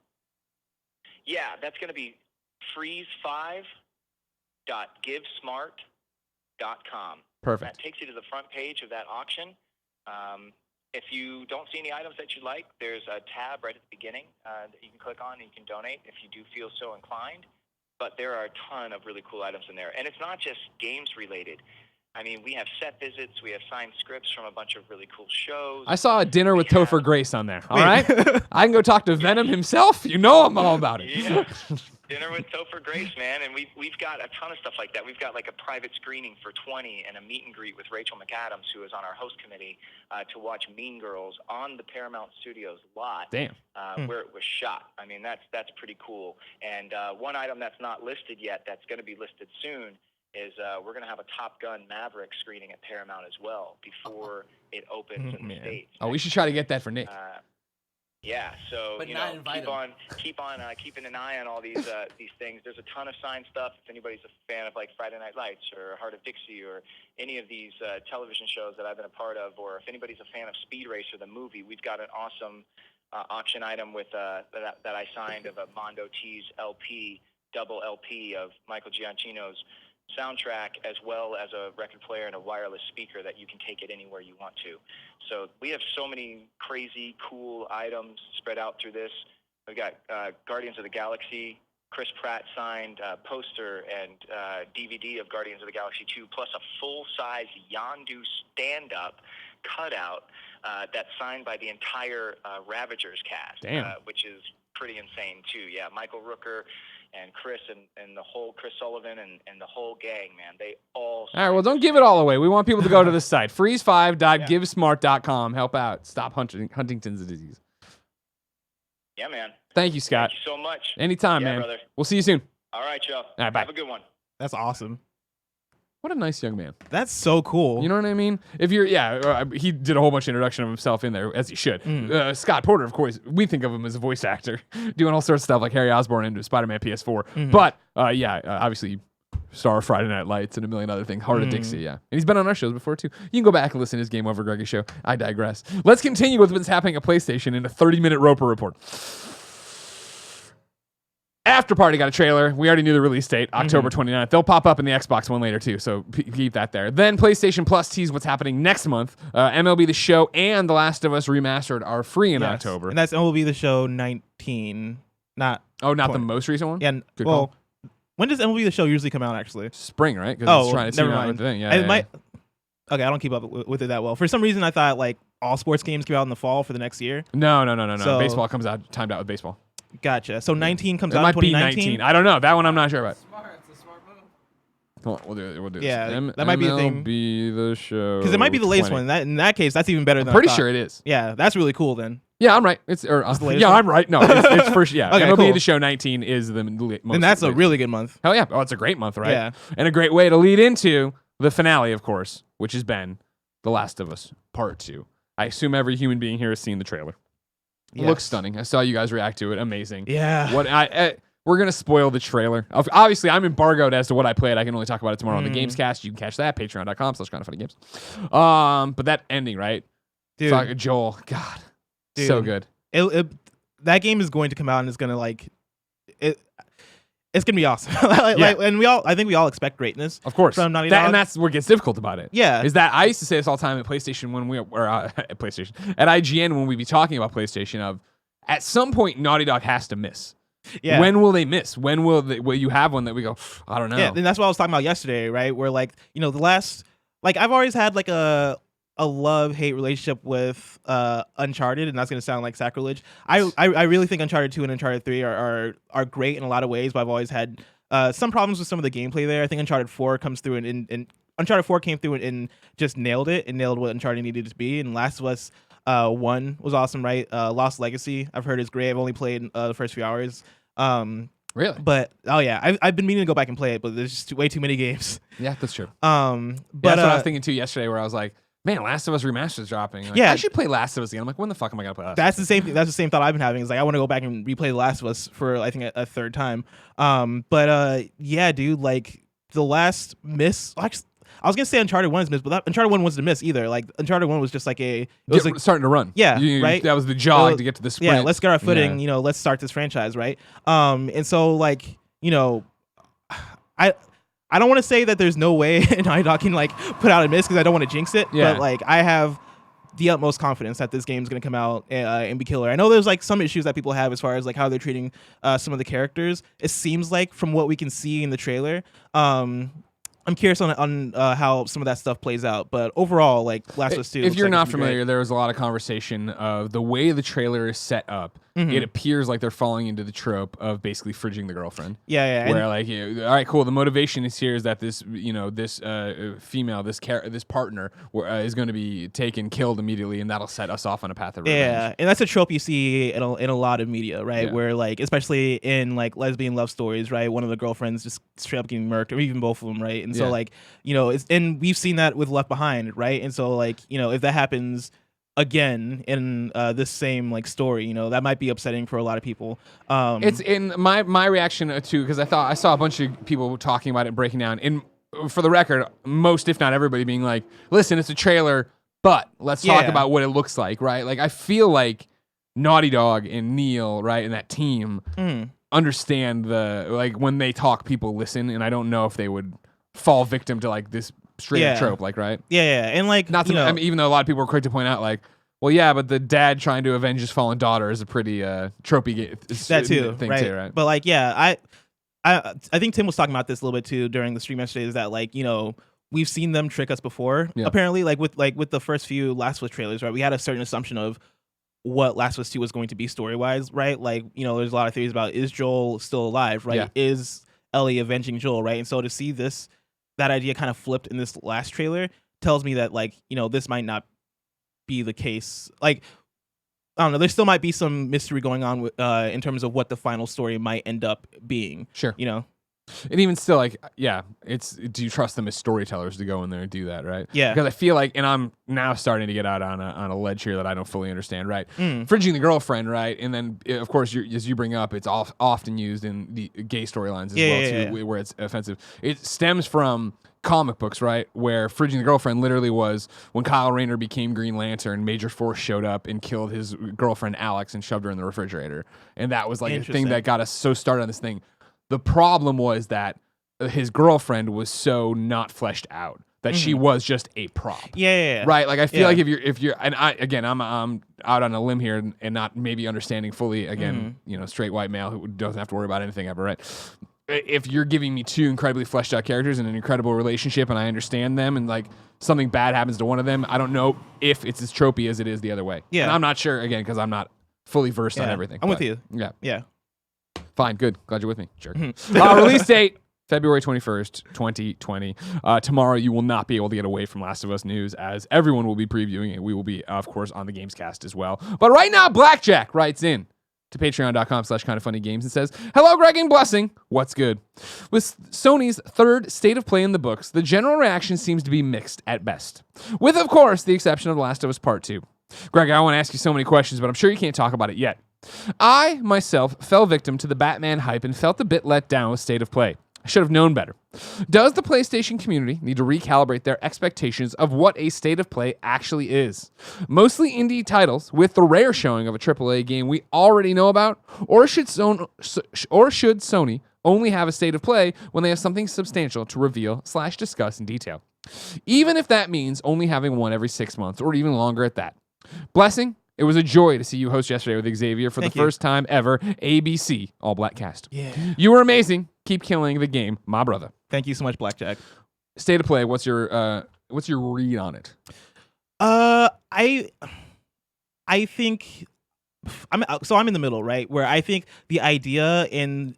Yeah, that's going to be freeze5.givesmart.com. Perfect. That takes you to the front page of that auction. If you don't see any items that you like, there's a tab right at the beginning that you can click on and you can donate if you do feel so inclined. But there are a ton of really cool items in there. And it's not just games related. I mean, we have set visits. We have signed scripts from a bunch of really cool shows. I saw a dinner with Topher Grace on there. All right? I can go talk to Venom himself. I'm all about it. Yeah. Dinner with Topher Grace, man. And we've got a ton of stuff like that. We've got like a private screening for 20 and a meet and greet with Rachel McAdams, who is on our host committee, to watch Mean Girls on the Paramount Studios lot. Damn. Where it was shot. I mean, that's pretty cool. And one item that's not listed yet that's going to be listed soon is we're going to have a Top Gun Maverick screening at Paramount as well before it opens in the States. Oh, we should try to get that for Nick. Yeah, so But you not know, invite keep on keeping an eye on all these things. There's a ton of signed stuff. If anybody's a fan of like Friday Night Lights or Heart of Dixie or any of these television shows that I've been a part of, or if anybody's a fan of Speed Racer, the movie, we've got an awesome auction item with that I signed of a Mondo T's LP, double LP of Michael Giacchino's soundtrack, as well as a record player and a wireless speaker that you can take it anywhere you want to. So we have so many crazy, cool items spread out through this. We've got Guardians of the Galaxy, Chris Pratt signed poster and DVD of Guardians of the Galaxy 2, plus a full-size Yondu stand-up cutout that's signed by the entire Ravagers cast, which is pretty insane, too. Yeah, Michael Rooker and Chris and the whole Chris Sullivan and the whole gang, man, they all. All right, well, don't give it all away. We want people to go to the site, freeze5.givesmart.com. Help out. Stop Huntington's disease. Yeah, man. Thank you, Scott. Thank you so much. Anytime, man. Brother. We'll see you soon. All right, y'all. All right, bye. Have a good one. That's awesome. What a nice young man. That's so cool. You know what I mean? If you're, he did a whole bunch of introduction of himself in there, as he should. Scott Porter, of course, we think of him as a voice actor, doing all sorts of stuff like Harry Osborn into Spider-Man PS4. But, obviously, star of Friday Night Lights and a million other things. Heart of Dixie, yeah. And he's been on our shows before, too. You can go back and listen to his Game Over Greggy show. I digress. Let's continue with what's happening at PlayStation in a 30-minute Roper report. After Party got a trailer. We already knew the release date, October 29th. They'll pop up in the Xbox one later, too, so keep that there. Then PlayStation Plus teased what's happening next month. MLB The Show and The Last of Us Remastered are free in October. And that's MLB The Show 19, not... Oh, not the most recent one? Yeah, Good well, call. when does MLB The Show usually come out, actually? Spring, right? Because it's trying to never tune out mind. with the thing. Okay, I don't keep up with it that well. For some reason, I thought, like, all sports games came out in the fall for the next year. No. So- Baseball comes out timed out with baseball. Gotcha. So 19 comes It out might in be 2019? 19. I don't know. That one I'm not sure about. Smart. It's a smart move. Come on, we'll do Yeah, this. that might be the thing. MLB The Show. Because it might be the latest 20. one. In that case, that's even better than I Pretty thought. sure it is. Yeah, that's really cool then. Yeah, I'm right. The latest one? I'm right. No, it's first. Yeah, Okay, MLB cool. The Show 19 is the most. And that's a latest. really good month. Hell yeah. Oh, it's a great month, right? Yeah. And a great way to lead into the finale, of course, which has been The Last of Us Part 2. I assume every human being here has seen the trailer. It Yes. looks stunning. I saw you guys react to it. Amazing. Yeah. We're going to spoil the trailer. Obviously, I'm embargoed as to what I played. I can only talk about it tomorrow on the Gamescast. You can catch that, patreon.com/kindoffunnygames. But that ending, right? Dude, Joel, God, Dude. so good. That game is going to come out and it's going to, like... It's gonna be awesome. And I think we all expect greatness. Of course. From Naughty Dog. And that's what gets difficult about it. Yeah. Is that I used to say this all the time at PlayStation at PlayStation. At IGN when we'd be talking about PlayStation at some point Naughty Dog has to miss. Yeah. When will they miss? When will you have one that we go, I don't know. Yeah, and that's what I was talking about yesterday, right? Where the last I've always had like a love-hate relationship with Uncharted, and that's gonna sound like sacrilege. I really think Uncharted 2 and Uncharted 3 are great in a lot of ways, but I've always had some problems with some of the gameplay there. I think Uncharted 4 comes through and Uncharted 4 came through and just nailed it and nailed what Uncharted needed to be. And Last of Us 1 was awesome, right? Lost Legacy, I've heard is great. I've only played the first few hours. Really? But I've been meaning to go back and play it, but there's just way too many games. Yeah, that's true. But that's what I was thinking too yesterday, where I was like, man, Last of Us Remastered is dropping. Like, Yeah. I should play Last of Us again. I'm like, when the fuck am I gonna play Last? That's the same thing. That's the same thought I've been having. Is like I want to go back and replay The Last of Us for I think a third time. Yeah, dude, like the last miss. Actually, I was gonna say Uncharted 1 is miss, but Uncharted 1 wasn't a miss either. Like Uncharted 1 was just like starting to run. Yeah, right? That was the jog to get to the sprint. Yeah, let's get our footing. Yeah. Let's start this franchise, right? And so I don't want to say that there's no way Naughty Dog can put out a miss because I don't want to jinx it. Yeah. But I have the utmost confidence that this game is going to come out and be killer. I know there's some issues that people have as far as how they're treating some of the characters. It seems like from what we can see in the trailer, I'm curious on how some of that stuff plays out. But overall, Last of Us 2. If you're not familiar, there was a lot of conversation of the way the trailer is set up. Mm-hmm. It appears like they're falling into the trope of basically fridging the girlfriend. Yeah. Where all right, cool. The motivation is here is that this, this female, this partner is going to be killed immediately, and that'll set us off on a path of revenge. Yeah, and that's a trope you see in a lot of media, right? Yeah. Where especially in lesbian love stories, right? One of the girlfriends just straight up getting murked, or even both of them, right? And so Yeah. and we've seen that with Left Behind, right? And so if that happens again in this same like story. You know, that might be upsetting for a lot of people. It's in my reaction too, because I saw a bunch of people talking about it, breaking down. And for the record, most if not everybody being like, "Listen, it's a trailer, but let's talk about what it looks like." Right? Like I feel like Naughty Dog and Neil, right, and that team understand the like when they talk, people listen, and I don't know if they would fall victim to like this straight trope, like right? Yeah, and like not to, I mean, even though a lot of people are quick to point out like. Well, yeah, but the dad trying to avenge his fallen daughter is a pretty tropey thing right? too, right? But like, yeah, I think Tim was talking about this a little bit too during the stream yesterday. Is that like we've seen them trick us before. Yeah. Apparently, like with the first few Last of Us trailers, right? We had a certain assumption of what Last of Us 2 was going to be story wise, right? Like there's a lot of theories about is Joel still alive, right? Yeah. Is Ellie avenging Joel, right? And so to see that idea kind of flipped in this last trailer tells me that like this might not be the case. Like I don't know, there still might be some mystery going on with, in terms of what the final story might end up being. Sure. And even still, like, yeah, do you trust them as storytellers to go in there and do that, right? Yeah. Because I feel like, and I'm now starting to get out on a ledge here that I don't fully understand, right? Fridging the girlfriend, right? And then, of course, as you bring up, it's often used in the gay storylines as well, too, where it's offensive. It stems from comic books, right? Where fridging the girlfriend literally was when Kyle Rayner became Green Lantern, Major Force showed up and killed his girlfriend Alex and shoved her in the refrigerator. And that was like a thing that got us so started on this thing. The problem was that his girlfriend was so not fleshed out that she was just a prop. Yeah. Right? Like I feel like if you're and I'm out on a limb here and not maybe understanding fully again, straight white male who doesn't have to worry about anything ever, right? If you're giving me two incredibly fleshed out characters and an incredible relationship and I understand them and like something bad happens to one of them, I don't know if it's as tropey as it is the other way. Yeah. And I'm not sure again because I'm not fully versed on everything. I'm with you. Yeah. Fine, good. Glad you're with me, jerk. Release date, February 21st, 2020. Tomorrow you will not be able to get away from Last of Us news as everyone will be previewing it. We will be, of course, on the Gamescast as well. But right now, Blackjack writes in to patreon.com/kindoffunnygames and says, "Hello, Greg and Blessing. What's good? With Sony's third state of play in the books, the general reaction seems to be mixed at best. With, of course, the exception of Last of Us Part 2. Greg, I want to ask you so many questions, but I'm sure you can't talk about it yet. I, myself, fell victim to the Batman hype and felt a bit let down with State of Play. I should have known better. Does the PlayStation community need to recalibrate their expectations of what a State of Play actually is? Mostly indie titles with the rare showing of a AAA game we already know about? Or should Sony only have a State of Play when they have something substantial to reveal/discuss in detail? Even if that means only having one every 6 months or even longer at that. Blessing, it was a joy to see you host yesterday with Xavier for the first time ever. ABC, all black cast. Yeah. You were amazing. Keep killing the game, my brother. Thank you so much, Blackjack. State of Play, what's your read on it? I think I'm in the middle, right? Where I think the idea and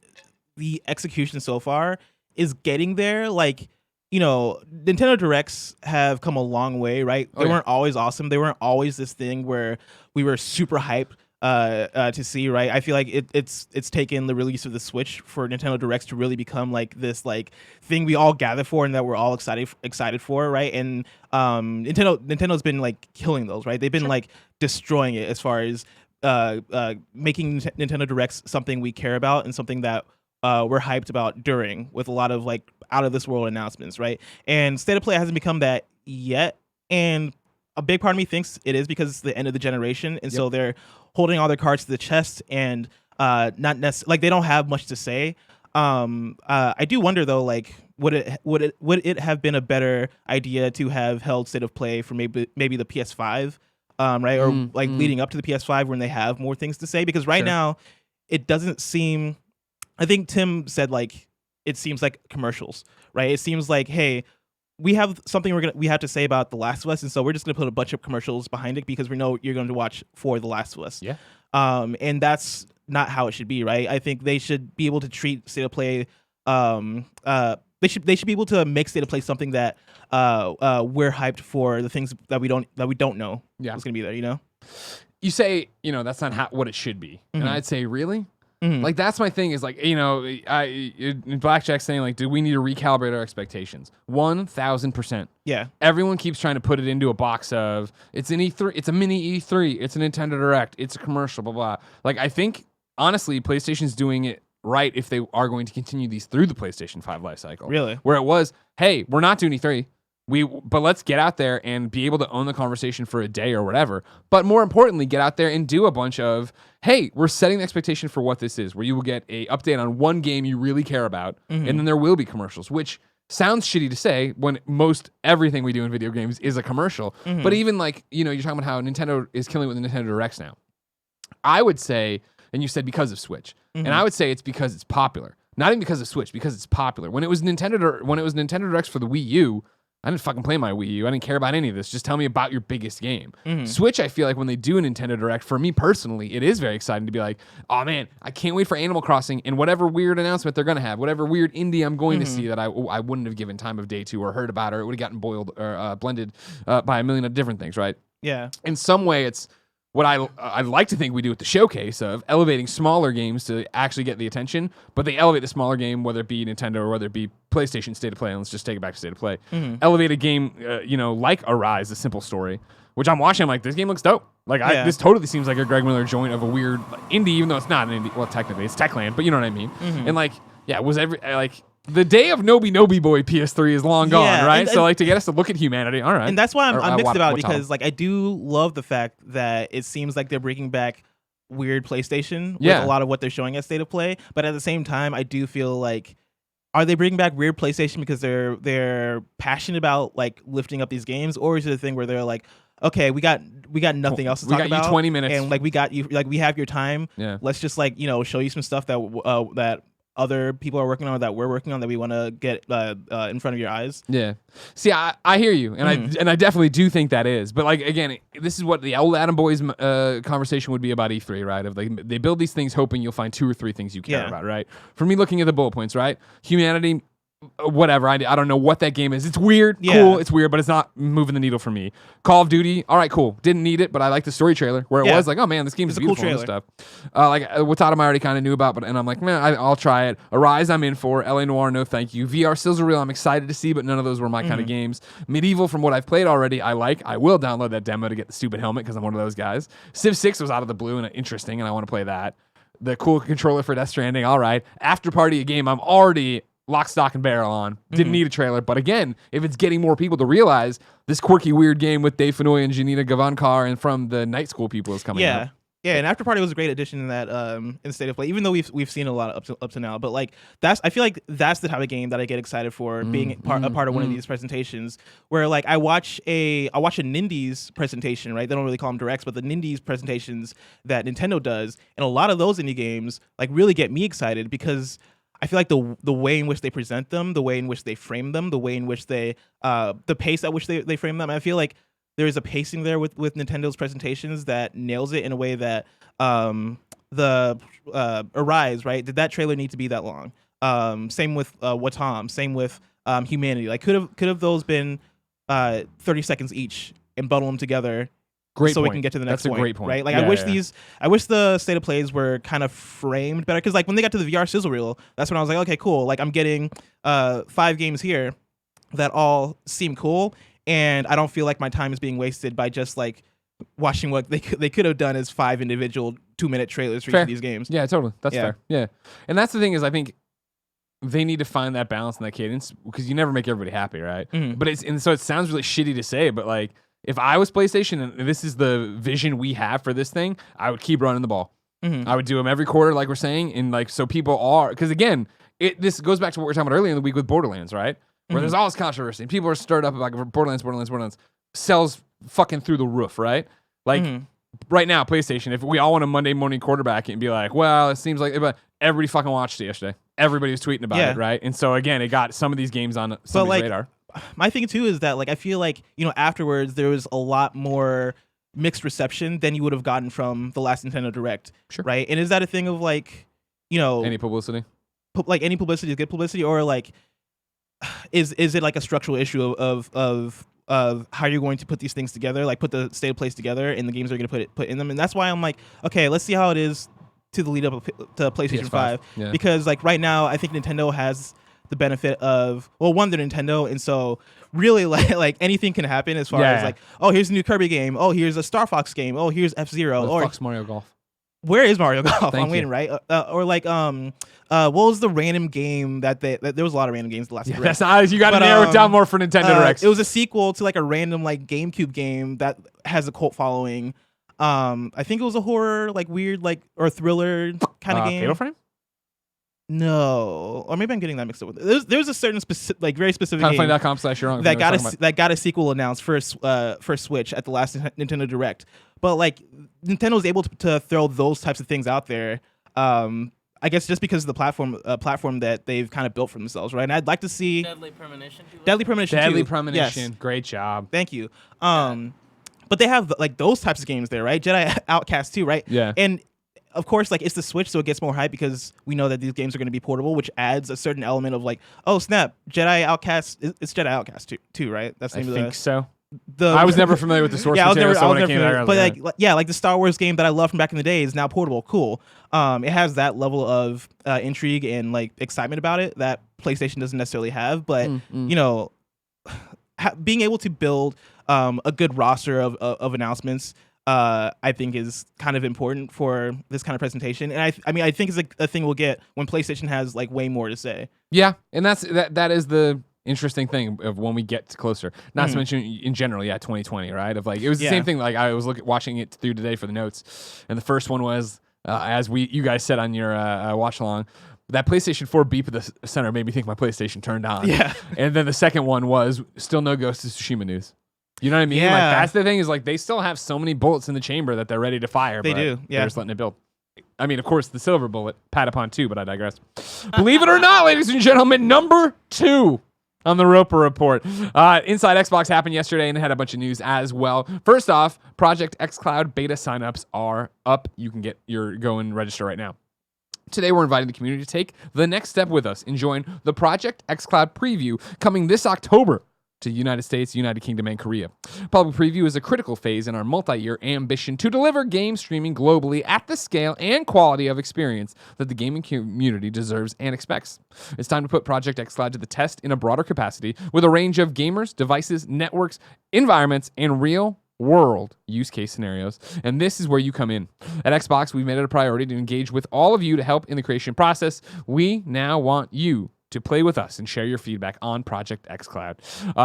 the execution so far is getting there. Like, Nintendo Directs have come a long way, right? They weren't always awesome. They weren't always this thing where we were super hyped to see, right? I feel like it's taken the release of the Switch for Nintendo Directs to really become like this like thing we all gather for and that we're all excited for, right? And Nintendo's been like killing those, right? They've been like destroying it as far as making Nintendo Directs something we care about and something that we're hyped about during, with a lot of like out of this world announcements, right? And State of Play hasn't become that yet, and a big part of me thinks it is because it's the end of the generation, and so they're holding all their cards to the chest and not necessarily like they don't have much to say. I do wonder though, like would it have been a better idea to have held State of Play for maybe the PS5, right, or leading up to the PS5 when they have more things to say? Because right now it doesn't seem. I think Tim said like it seems like commercials, right? It seems like, hey, we have something we have to say about The Last of Us, and so we're just gonna put a bunch of commercials behind it because we know you're going to watch for The Last of Us. Yeah. And that's not how it should be, right? I think they should be able to treat State of Play. They should be able to make State of Play something that we're hyped for, the things that we don't know is gonna be there. You say that's not what it should be, and I'd say really. Like that's my thing is like, Blackjack's saying like, do we need to recalibrate our expectations? 1,000%. Yeah. Everyone keeps trying to put it into a box of it's an E3, it's a mini E3, it's a Nintendo Direct, it's a commercial, blah blah. Like I think honestly, PlayStation's doing it right if they are going to continue these through the PlayStation 5 life cycle. Really? Where it was, hey, we're not doing E3. But let's get out there and be able to own the conversation for a day or whatever. But more importantly, get out there and do a bunch of, hey, we're setting the expectation for what this is, where you will get a update on one game you really care about, and then there will be commercials, which sounds shitty to say when most everything we do in video games is a commercial. But even like, you're talking about how Nintendo is killing with the Nintendo Directs now. I would say, and you said because of Switch, and I would say it's because it's popular. Not even because of Switch, because it's popular. When it was Nintendo Directs for the Wii U, I didn't fucking play my Wii U. I didn't care about any of this. Just tell me about your biggest game. Switch, I feel like when they do a Nintendo Direct, for me personally, it is very exciting to be like, oh man, I can't wait for Animal Crossing and whatever weird announcement they're going to have, whatever weird indie I'm going to see that I wouldn't have given time of day to or heard about, or it would have gotten boiled or blended by a million of different things, right? Yeah. In some way, it's what I like to think we do with the showcase of elevating smaller games to actually get the attention, but they elevate the smaller game, whether it be Nintendo or whether it be PlayStation State of Play, and let's just take it back to State of Play. Elevate a game, like Arise, a simple story, which I'm watching, I'm like, this game looks dope. Like, this totally seems like a Greg Miller joint of a weird indie, even though it's not an indie. Well, technically, it's Techland, but you know what I mean? And like, yeah, the day of Nobi Boy PS3 is long gone, right? And, so like to get us to look at humanity, all right. And that's why I'm mixed about it, because like I do love the fact that it seems like they're bringing back weird PlayStation with a lot of what they're showing at State of Play, but at the same time I do feel like, are they bringing back weird PlayStation because they're passionate about like lifting up these games, or is it a thing where they're like, okay, we got nothing else to talk about. We got you 20 minutes, and like we got you, like we have your time. Yeah. Let's just like show you some stuff that other people are working on, that we're working on, that we want to get in front of your eyes. Yeah. See, I hear you, and I definitely do think that is. But like again, this is what the old Adam Boys conversation would be about E3, right? Of like they build these things hoping you'll find 2 or 3 things you care about, right? For me, looking at the bullet points, right? Humanity. Whatever, I don't know what that game is. It's weird, cool, it's weird, but it's not moving the needle for me. Call of Duty, all right, cool. Didn't need it, but I like the story trailer where it was like, oh man, this game is beautiful, cool and stuff. Like Watadam I already kind of knew about, and I'm like, man, I'll try it. Arise, I'm in for. LA Noire, no thank you. VR Sizzle Reel, I'm excited to see, but none of those were my kind of games. Medieval, from what I've played already, I like. I will download that demo to get the stupid helmet because I'm one of those guys. Civ 6 was out of the blue and interesting, and I want to play that. The cool controller for Death Stranding, all right. After Party, a game I'm already lock, stock, and barrel on. Didn't need a trailer. But again, if it's getting more people to realize this quirky, weird game with Dave Fennoy and Janina Gavankar and from the Night School people is coming out. Yeah, and After Party was a great addition in that in State of Play, even though we've seen a lot of up to now. But like I feel like that's the type of game that I get excited for, being a part of one of these presentations, where like I watch a Nindies presentation, right? They don't really call them directs, but the Nindies presentations that Nintendo does, and a lot of those indie games like really get me excited, because I feel like the way in which they present them, the way in which they frame them, the way in which they the pace at which they frame them, I feel like there is a pacing there with Nintendo's presentations that nails it in a way that the Arise, right? Did that trailer need to be that long? Same with Watam, same with Humanity. Like could have those been 30 seconds each and bundle them together. Great so point. We can get to the next point. That's a great point. Right? Like yeah, I wish the State of Plays were kind of framed better, because like when they got to the VR sizzle reel, that's when I was like, okay, cool. Like I'm getting 5 games here that all seem cool, and I don't feel like my time is being wasted by just like watching what they could have done as 5 individual 2-minute trailers for each of these games. Yeah, totally. That's fair. Yeah, and that's the thing is, I think they need to find that balance and that cadence, because you never make everybody happy, right? But so it sounds really shitty to say, but like, if I was PlayStation and this is the vision we have for this thing, I would keep running the ball. I would do them every quarter, like we're saying, and like so people are, because again, this goes back to what we were talking about earlier in the week with Borderlands, right? Where there's all this controversy and people are stirred up about Borderlands sells fucking through the roof, right? Like right now, PlayStation, if we all want a Monday morning quarterback and be like, well, it seems like, but everybody fucking watched it yesterday. Everybody was tweeting about it, right? And so again, it got some of these games on somebody's radar. My thing too is that like I feel like afterwards there was a lot more mixed reception than you would have gotten from the last Nintendo Direct, right? And is that a thing of like any publicity? Like any publicity is good publicity, or like is it like a structural issue of how you're going to put these things together, like put the State of Plays together and the games are going to put in them? And that's why I'm like, okay, let's see how it is to the lead up to PlayStation PS5, 5 yeah. because like right now I think Nintendo has the benefit of one, they're Nintendo, and so really like anything can happen as far as like, oh, here's a new Kirby game, oh, here's a Star Fox game, oh, here's F-Zero, Or or fuck's Mario Golf. where is Mario Golf? Thank I'm waiting, you. right? Or like what was the random game that there was a lot of random games the last Yeah, Direct. that's not, you got to narrow it down more for Nintendo Directs. It was a sequel to like a random like GameCube game that has a cult following. I think it was a horror, like weird, like or thriller kind of game. Fatal Frame? No, or maybe I'm getting that mixed up with it. There's a certain specific, like very specific game Kindoffunny.com/you're that got a sequel announced for Switch at the last Nintendo Direct. But like Nintendo's able to throw those types of things out there. I guess just because of the platform that they've kind of built for themselves, right? And I'd like to see Deadly Premonition. Deadly Premonition. Deadly 2. Premonition. Yes. Great job. Thank you. But they have like those types of games there, right? Jedi Outcast 2, right? Yeah. And of course, like it's the Switch, so it gets more hype because we know that these games are going to be portable, which adds a certain element of like, oh snap, Jedi Outcast. It's Jedi Outcast 2, right? That's the I name think of so. the. I was never familiar with the source material, so when it came out, But like the Star Wars game that I love from back in the day is now portable. Cool. It has that level of intrigue and like excitement about it that PlayStation doesn't necessarily have. But you know, being able to build a good roster of announcements, I think is kind of important for this kind of presentation. And I mean, I think it's like a thing we'll get when PlayStation has like way more to say. Yeah, and that is the interesting thing of when we get closer. Not to mention in general, 2020, right? Of like it was the same thing. Like I was watching it through today for the notes, and the first one was as you guys said on your watch along. That PlayStation 4 beep at the center made me think my PlayStation turned on. Yeah. And then the second one was still no Ghost of Tsushima news. You know what I mean? Yeah. Like that's the thing is like they still have so many bullets in the chamber that they're ready to fire. They but do, yeah. They're just letting it build. I mean, of course, the silver bullet, pat upon 2, but I digress. Believe it or not, ladies and gentlemen, number 2 on the Roper Report. Inside Xbox happened yesterday and it had a bunch of news as well. First off, Project xCloud beta signups are up. You can go and register right now. Today, we're inviting the community to take the next step with us and join the Project xCloud preview coming this October to the United States, United Kingdom, and Korea. Public preview is a critical phase in our multi-year ambition to deliver game streaming globally at the scale and quality of experience that the gaming community deserves and expects. It's time to put Project xCloud to the test in a broader capacity with a range of gamers, devices, networks, environments, and real-world use case scenarios. And this is where you come in. At Xbox, we've made it a priority to engage with all of you to help in the creation process. We now want you to play with us and share your feedback on Project xCloud.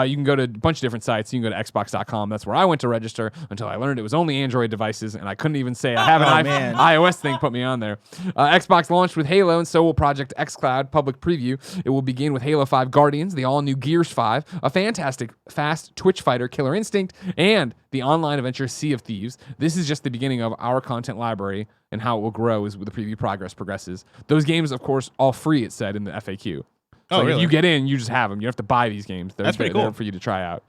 You can go to a bunch of different sites. You can go to xbox.com. That's where I went to register until I learned it was only Android devices, and I couldn't even say I have an iOS thing put me on there. Xbox launched with Halo, and so will Project xCloud public preview. It will begin with Halo 5 Guardians, the all-new Gears 5, a fantastic fast Twitch fighter Killer Instinct, and the online adventure Sea of Thieves. This is just the beginning of our content library and how it will grow as the preview progresses. Those games, of course, all free, it said in the FAQ. So really? if you get in, you just have them. You don't have to buy these games. That's pretty cool. They're for you to try out.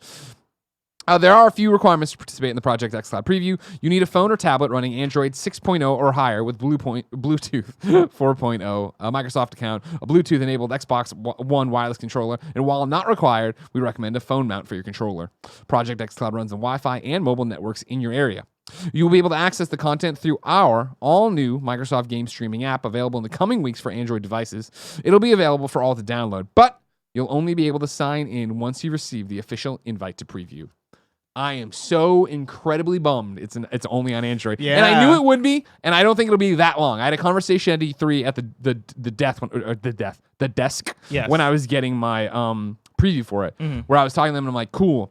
There are a few requirements to participate in the Project xCloud preview. You need a phone or tablet running Android 6.0 or higher with Bluetooth 4.0, a Microsoft account, a Bluetooth-enabled Xbox One wireless controller, and while not required, we recommend a phone mount for your controller. Project xCloud runs on Wi-Fi and mobile networks in your area. You will be able to access the content through our all-new Microsoft Game Streaming app available in the coming weeks for Android devices. It'll be available for all to download, but you'll only be able to sign in once you receive the official invite to preview. I am so incredibly bummed it's only on Android. Yeah. And I knew it would be, and I don't think it'll be that long. I had a conversation at E3 at the desk Yes. when I was getting my preview for it, where I was talking to them and I'm like, cool.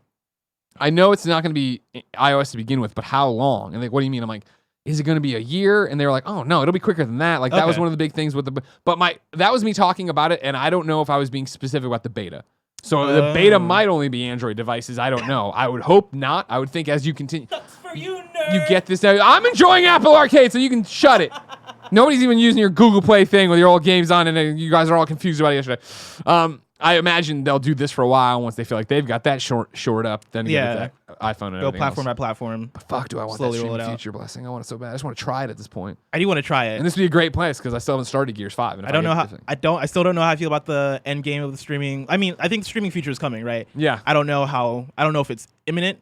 I know it's not going to be iOS to begin with, but how long? And like, what do you mean? I'm like, is it going to be a year? And they were like, oh no, it'll be quicker than that. Like that was one of the big things with that was me talking about it, and I don't know if I was being specific about the beta. So the beta might only be Android devices. I don't know. I would hope not. I would think as you continue, That's for you, nerd. you get this. I'm enjoying Apple Arcade, so you can shut it. Nobody's even using your Google Play thing with your old games on it, and you guys are all confused about it yesterday. I imagine they'll do this for a while. Once they feel like they've got that shored up, then get that iPhone and go everything platform else. by platform. But fuck, do I want slowly that roll it streaming out. feature blessing? I want it so bad. I just want to try it at this point. I do want to try it. And this would be a great place because I still haven't started Gears 5. And I don't know how. I still don't know how I feel about the end game of the streaming. I mean, I think the streaming feature is coming, right? Yeah. I don't know if it's imminent.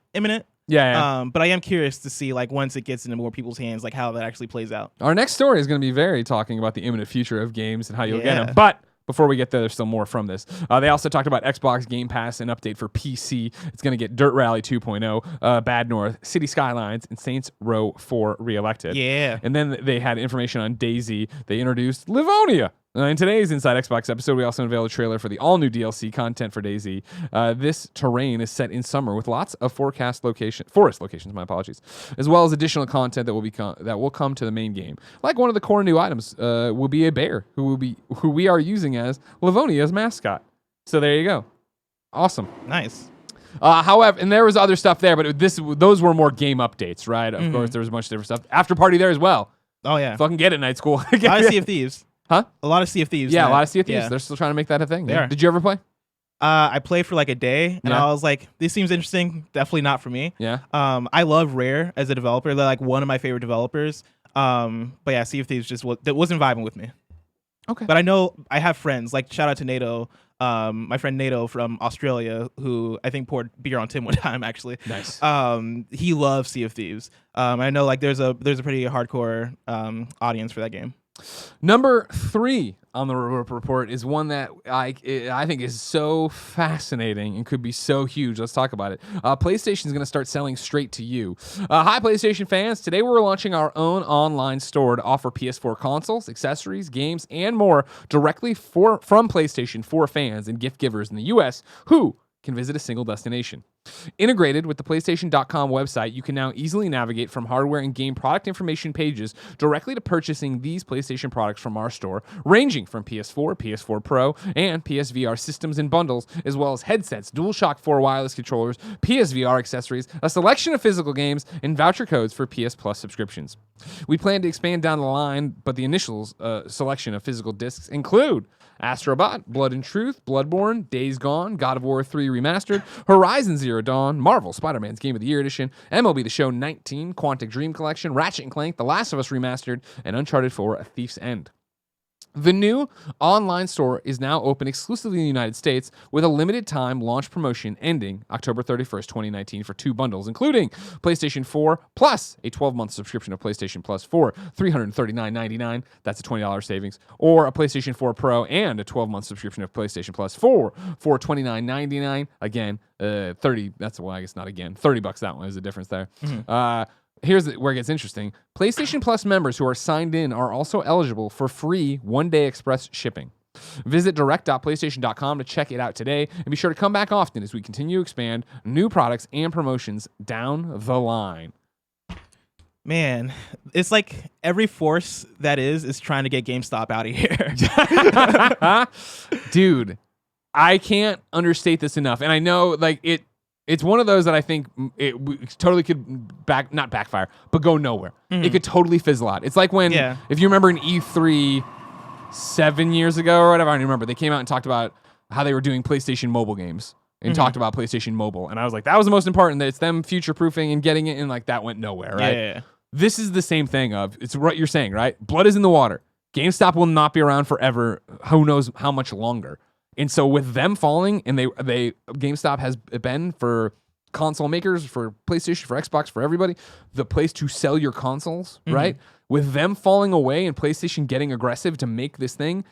Yeah. But I am curious to see like once it gets into more people's hands, like how that actually plays out. Our next story is going to be very talking about the imminent future of games and how you'll get Yeah. them. But before we get there, there's still more from this. They also talked about Xbox Game Pass, an update for PC. It's going to get Dirt Rally 2.0, Bad North, City Skylines, and Saints Row 4 re-elected. Yeah. And then they had information on DayZ. They introduced Livonia. In today's Inside Xbox episode, we also unveiled a trailer for the all-new DLC content for DayZ. This terrain is set in summer with lots of forest locations, my apologies, as well as additional content that will come to the main game. Like one of the core new items will be a bear who we are using as Livonia's mascot. So there you go. Awesome. Nice. However, and there was other stuff there, but those were more game updates, right? Of course, there was a bunch of different stuff. After party there as well. Oh yeah. Fucking get it, Night School. A lot of Sea of Thieves. Huh? A lot of Sea of Thieves. Yeah, man. a lot of Sea of Thieves. Yeah. They're still trying to make that a thing. They Yeah. are. Did you ever play? I played for like a day, and Yeah. I was like, "This seems interesting. Definitely not for me." Yeah. I love Rare as a developer. They're like one of my favorite developers. But yeah, Sea of Thieves that wasn't vibing with me. Okay. But I know I have friends. Like shout out to Nato, my friend Nato from Australia, who I think poured beer on Tim one time actually. Nice. He loves Sea of Thieves. I know like there's a pretty hardcore audience for that game. Number 3 on the report is one that I think is so fascinating and could be so huge. Let's talk about it. PlayStation is going to start selling straight to you. Hi, PlayStation fans. Today we're launching our own online store to offer PS4 consoles, accessories, games, and more directly from PlayStation for fans and gift givers in the U.S. who can visit a single destination. Integrated with the PlayStation.com website, you can now easily navigate from hardware and game product information pages directly to purchasing these PlayStation products from our store, ranging from PS4, PS4 Pro, and PSVR systems and bundles, as well as headsets, DualShock 4 wireless controllers, PSVR accessories, a selection of physical games, and voucher codes for PS Plus subscriptions. We plan to expand down the line, but the initial selection of physical discs include Astrobot, Blood and Truth, Bloodborne, Days Gone, God of War 3 Remastered, Horizon Zero Dawn, Marvel Spider-Man's Game of the Year Edition, MLB The Show 19, Quantic Dream Collection, Ratchet & Clank, The Last of Us Remastered, and Uncharted 4: A Thief's End. The new online store is now open exclusively in the United States with a limited time launch promotion ending October 31st, 2019 for 2 bundles, including PlayStation 4 plus a 12-month subscription of PlayStation Plus for $339.99. That's a $20 savings. Or a PlayStation 4 Pro and a 12-month subscription of PlayStation Plus for $29.99. Again, 30. That's well, I guess not again. $30. That one is the difference there. Here's where it gets interesting. PlayStation Plus members who are signed in are also eligible for free one-day express shipping. Visit direct.playstation.com to check it out today, and be sure to come back often as we continue to expand new products and promotions down the line. Man, it's like every force that is trying to get GameStop out of here. Dude, I can't understate this enough. And I know like it's one of those that I think it totally could not backfire, but go nowhere. It could totally fizzle out. It's like when, if you remember in E3 7 years ago or whatever, I don't remember, they came out and talked about how they were doing PlayStation mobile games and talked about PlayStation Mobile. And I was like, that was the most important, that it's them future-proofing and getting it, and like that went nowhere, right? Yeah. This is the same thing it's what you're saying, right? Blood is in the water. GameStop will not be around forever. Who knows how much longer? And so with them falling, and GameStop has been for console makers, for PlayStation, for Xbox, for everybody, the place to sell your consoles, right? With them falling away and PlayStation getting aggressive to make this thing,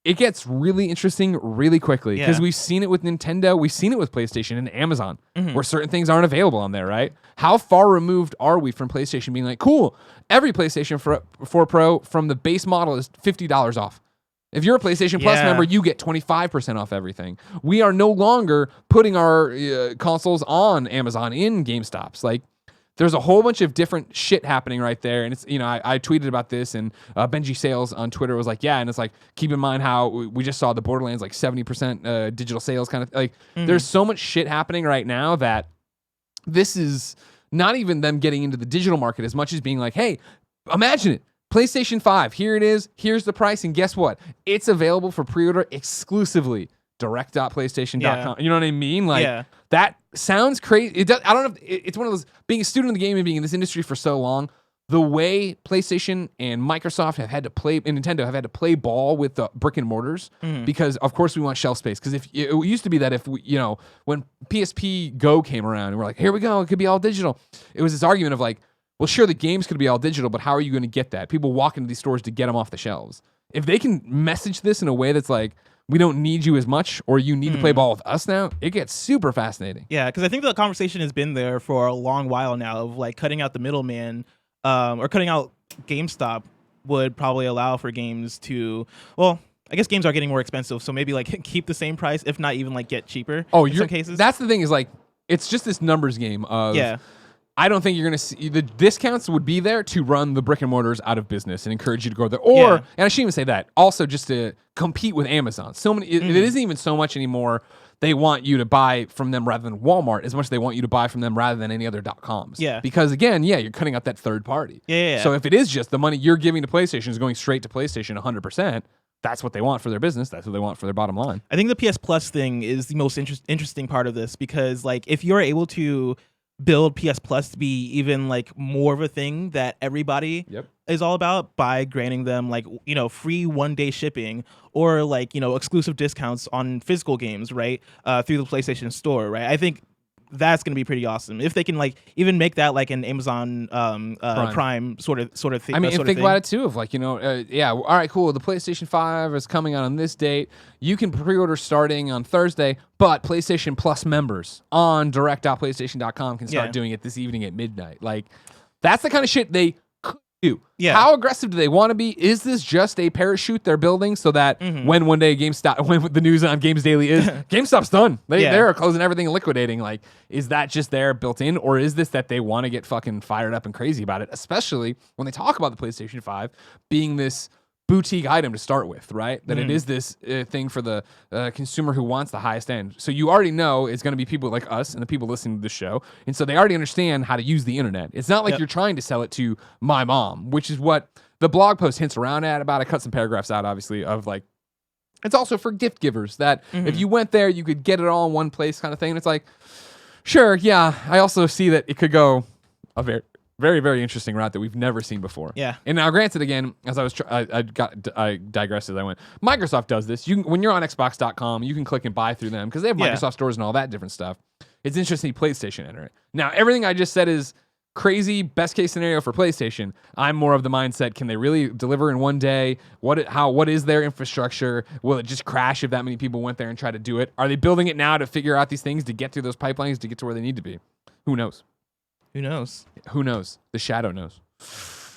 it gets really interesting really quickly, because we've seen it with Nintendo, we've seen it with PlayStation and Amazon, where certain things aren't available on there, right? How far removed are we from PlayStation being like, cool, every PlayStation 4 Pro from the base model is $50 off. If you're a PlayStation Plus member, you get 25% off everything. We are no longer putting our consoles on Amazon in GameStops. Like, there's a whole bunch of different shit happening right there. And it's, I tweeted about this, and Benji Sales on Twitter was like, yeah. And it's like, keep in mind how we just saw the Borderlands, like 70% digital sales kind of like, there's so much shit happening right now that this is not even them getting into the digital market as much as being like, hey, imagine it. PlayStation 5, here it is. Here's the price. And guess what? It's available for pre-order exclusively. Direct.playstation.com. Yeah. You know what I mean? Like, that sounds crazy. It does. I don't know if it's one of those, being a student of the game and being in this industry for so long, the way PlayStation and Microsoft have had to play, and Nintendo have had to play ball with the brick and mortars, because of course we want shelf space. Because if it used to be that if we, when PSP Go came around, and we're like, here we go, it could be all digital. It was this argument of like, well, sure, the games could be all digital, but how are you going to get that? People walk into these stores to get them off the shelves. If they can message this in a way that's like, we don't need you as much, or you need to play ball with us now, it gets super fascinating. Yeah, because I think the conversation has been there for a long while now of like cutting out the middleman, or cutting out GameStop would probably allow for games to, well, I guess games are getting more expensive, so maybe like keep the same price, if not even like get cheaper. Oh, in some cases. That's the thing is like, it's just this numbers game of, I don't think you're going to see the discounts would be there to run the brick and mortars out of business and encourage you to go there. Or, and I shouldn't even say that, also just to compete with Amazon. So many, it isn't even so much anymore. They want you to buy from them rather than Walmart as much as they want you to buy from them rather than any other .coms. Yeah. Because again, you're cutting out that third party. Yeah. So if it is just the money you're giving to PlayStation is going straight to PlayStation 100%, that's what they want for their business. That's what they want for their bottom line. I think the PS Plus thing is the most interesting part of this, because like if you're able to build PS Plus to be even like more of a thing that everybody is all about by granting them like, free 1-day shipping or like, exclusive discounts on physical games, right? Through the PlayStation Store, right? I think that's going to be pretty awesome if they can like even make that like an Amazon Prime sort of thing. I mean, and think about it too of like, all right, cool. The PlayStation 5 is coming out on this date. You can pre-order starting on Thursday, but PlayStation Plus members on direct.playstation.com can start doing it this evening at midnight. Like, that's the kind of shit they could do. Yeah. How aggressive do they want to be? Is this just a parachute they're building so that when one day GameStop, when the news on Games Daily is GameStop's done, they're closing everything and liquidating, like, is that just there built in, or is this that they want to get fucking fired up and crazy about it, especially when they talk about the PlayStation 5 being this boutique item to start with, right? That it is this thing for the consumer who wants the highest end. So you already know it's going to be people like us and the people listening to the show. And so they already understand how to use the internet. It's not like you're trying to sell it to my mom, which is what the blog post hints around at about. I cut some paragraphs out, obviously, of like, it's also for gift givers that if you went there, you could get it all in one place kind of thing. And it's like, sure, yeah, I also see that it could go a very, very, very interesting route that we've never seen before. Yeah. And now, granted, again, as I was, I digressed as I went. Microsoft does this. When you're on Xbox.com, you can click and buy through them because they have Microsoft stores and all that different stuff. It's interesting. PlayStation enter it. Now, everything I just said is crazy. Best case scenario for PlayStation. I'm more of the mindset: can they really deliver in one day? What is their infrastructure? Will it just crash if that many people went there and tried to do it? Are they building it now to figure out these things to get through those pipelines to get to where they need to be? Who knows? Who knows? Who knows? The shadow knows.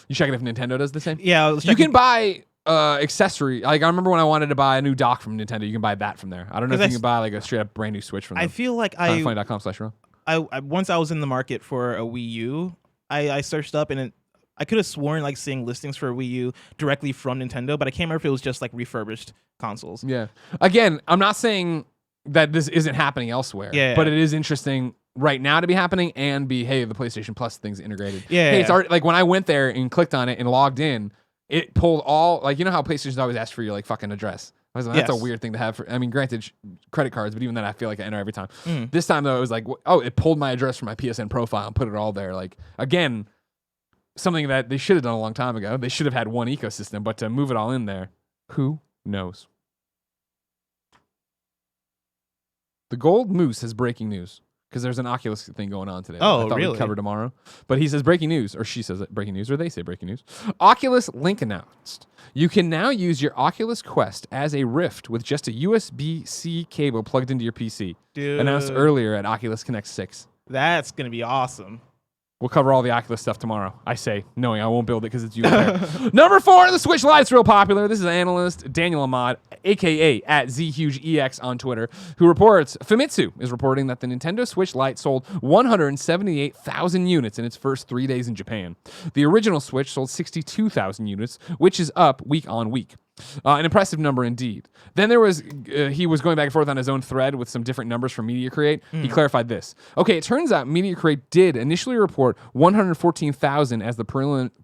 You checking if Nintendo does the same? Yeah, you can buy accessory. Like I remember when I wanted to buy a new dock from Nintendo, you can buy that from there. I don't know if you can buy like a straight up brand new Switch from them. I feel like funny.com/row. I once I was in the market for a Wii U, I searched up and I could have sworn like seeing listings for a Wii U directly from Nintendo, but I can't remember if it was just like refurbished consoles. Yeah. Again, I'm not saying that this isn't happening elsewhere, but it is interesting right now to be happening and be, hey, the PlayStation Plus thing's integrated. It's already, like when I went there and clicked on it and logged in, it pulled all, like, you know how PlayStation's always asked for your like fucking address. I was like, that's a weird thing to have. I mean, granted, credit cards, but even then I feel like I enter every time. This time though, it was like, it pulled my address from my PSN profile and put it all there. Like, again, something that they should have done a long time ago. They should have had one ecosystem, but to move it all in there, who knows? The Gold Moose has breaking news because there's an Oculus thing going on today. Oh, I thought really? we'd cover tomorrow. But he says breaking news, or she says breaking news, or they say breaking news. Oculus Link announced you can now use your Oculus Quest as a Rift with just a USB-C cable plugged into your PC. Dude. Announced earlier at Oculus Connect 6. That's going to be awesome. We'll cover all the Oculus stuff tomorrow, I say, knowing I won't build it because it's you. Number 4, the Switch Lite's real popular. This is Analyst Daniel Ahmad, a.k.a. at ZHugeEX on Twitter, who reports, Famitsu is reporting that the Nintendo Switch Lite sold 178,000 units in its first 3 days in Japan. The original Switch sold 62,000 units, which is up week on week. An impressive number indeed. Then there was, he was going back and forth on his own thread with some different numbers from Media Create. He clarified this. Okay, it turns out Media Create did initially report 114,000 as the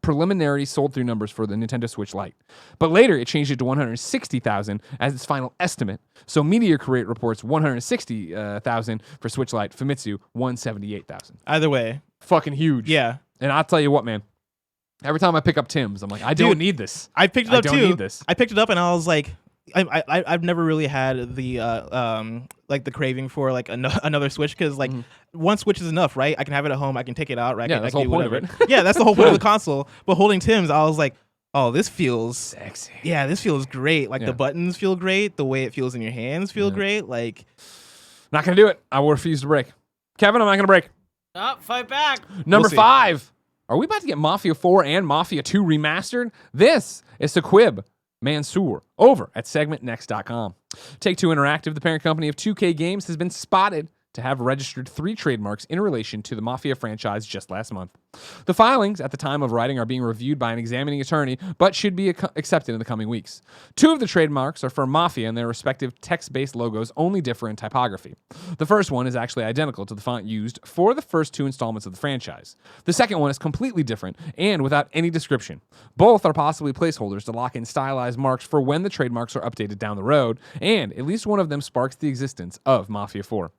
preliminary sold through numbers for the Nintendo Switch Lite. But later it changed it to 160,000 as its final estimate. So Media Create reports 160,000 for Switch Lite. Famitsu, 178,000. Either way. Fucking huge. Yeah. And I'll tell you what, man. Every time I pick up Tim's, I'm like, I don't need this. I picked it up I too. don't need this. I picked it up and I was like, I've never really had the like the craving for like another Switch because like one Switch is enough, right? I can have it at home. I can take it out. Right? Yeah, that's the whole point of it. Yeah, that's the whole point of the console. But holding Tim's, I was like, oh, this feels sexy. Yeah, this feels great. Like Yeah. the buttons feel great. The way it feels in your hands feel great. Like, Not gonna do it. I will refuse to break. Kevin, I'm not gonna break. Oh, fight back. Number see. 5. Are we about to get Mafia 4 and Mafia 2 remastered? This is Saqib Mansoor over at segmentnext.com. Take-Two Interactive, the parent company of 2K Games, has been spotted to have registered 3 trademarks in relation to the Mafia franchise just last month. The filings at the time of writing are being reviewed by an examining attorney, but should be accepted in the coming weeks. 2 of the trademarks are for Mafia, and their respective text-based logos only differ in typography. The first one is actually identical to the font used for the first 2 installments of the franchise. The second one is completely different and without any description. Both are possibly placeholders to lock in stylized marks for when the trademarks are updated down the road, and at least one of them sparks the existence of Mafia 4.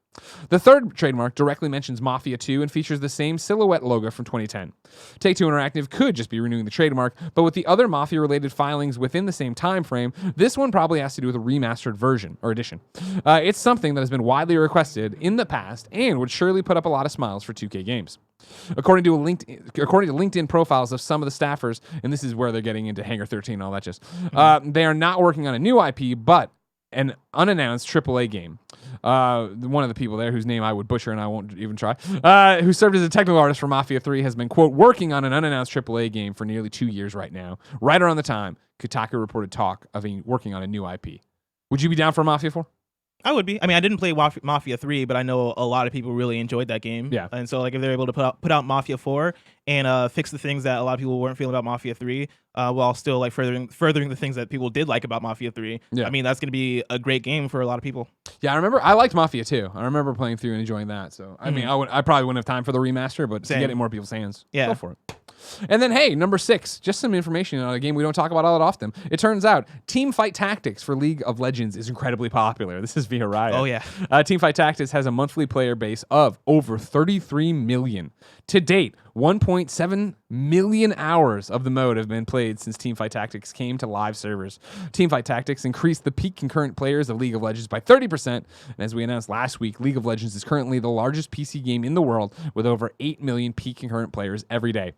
The third trademark directly mentions Mafia 2 and features the same silhouette logo from 2010. Take-Two Interactive could just be renewing the trademark, but with the other Mafia-related filings within the same time frame, this one probably has to do with a remastered version or edition. It's something that has been widely requested in the past and would surely put up a lot of smiles for 2K Games. According to LinkedIn profiles of some of the staffers, and this is where they're getting into Hangar 13 and all that just, they are not working on a new IP, but an unannounced AAA game. One of the people there, whose name I would butcher and I won't even try, who served as a technical artist for Mafia 3, has been, quote, working on an unannounced AAA game for nearly 2 years right now. Right around the time Kotaku reported talk of working on a new IP. Would you be down for Mafia 4? I would be. I mean, I didn't play Mafia 3, but I know a lot of people really enjoyed that game. Yeah. And so, like, if they're able to put out Mafia 4 and fix the things that a lot of people weren't feeling about Mafia 3, while still like furthering the things that people did like about Mafia 3, Yeah. I mean, that's going to be a great game for a lot of people. Yeah, I liked Mafia 2. I remember playing through and enjoying that. So, I mean, I probably wouldn't have time for the remaster, but to get it in more people's hands, go for it. And then, hey, number 6, just some information on a game we don't talk about all that often. It turns out Teamfight Tactics for League of Legends is incredibly popular. This is via Riot. Oh, yeah. Teamfight Tactics has a monthly player base of over 33 million. To date, 1.7 million hours of the mode have been played since Teamfight Tactics came to live servers. Teamfight Tactics increased the peak concurrent players of League of Legends by 30%, and as we announced last week, League of Legends is currently the largest PC game in the world with over 8 million peak concurrent players every day.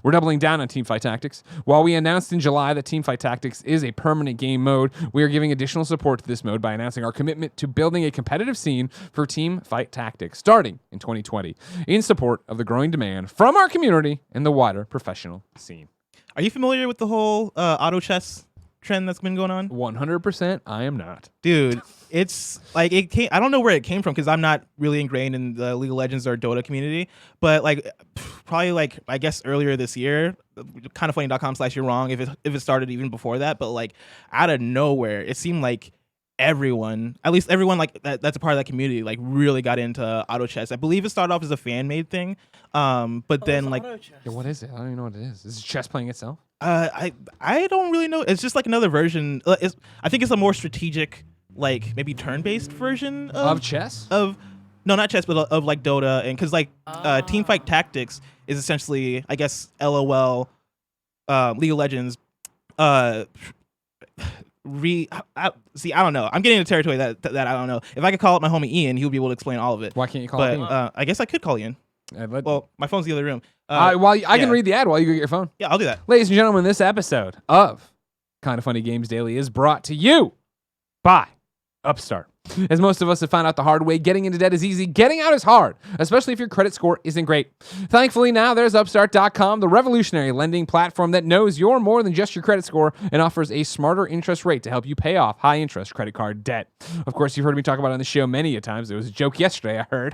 We're doubling down on Teamfight Tactics. While we announced in July that Teamfight Tactics is a permanent game mode, we are giving additional support to this mode by announcing our commitment to building a competitive scene for Teamfight Tactics starting in 2020 in support of the growing demand from our community and the wider professional scene. Are you familiar with the whole auto chess trend that's been going on? 100% I am not. Dude, it's like it came. I don't know where it came from because I'm not really ingrained in the League of Legends or Dota community. But like, probably like I guess earlier this year, kindoffunny.com/you're wrong if it started even before that. But like out of nowhere, it seemed like everyone, at least everyone like that's a part of that community, like really got into auto chess. I believe it started off as a fan made thing, but then like, Yeah, what is it? I don't even know what it is. Is it chess playing itself? I don't really know. It's just like another version. I think it's a more strategic, like maybe turn-based version Of chess? no, not chess, but of like Dota, and because like Teamfight Tactics is essentially, I guess, LOL, League of Legends. I don't know. I'm getting into territory that I don't know. If I could call up my homie Ian, he would be able to explain all of it. Why can't you call But it Ian? I guess I could call Ian. Well, my phone's in the other room. I can read the ad while you go get your phone. Yeah, I'll do that. Ladies and gentlemen, this episode of Kind of Funny Games Daily is brought to you by Upstart. As most of us have found out the hard way, getting into debt is easy. Getting out is hard, especially if your credit score isn't great. Thankfully, now there's Upstart.com, the revolutionary lending platform that knows you're more than just your credit score and offers a smarter interest rate to help you pay off high-interest credit card debt. Of course, you've heard me talk about it on the show many a times. There was a joke yesterday I heard.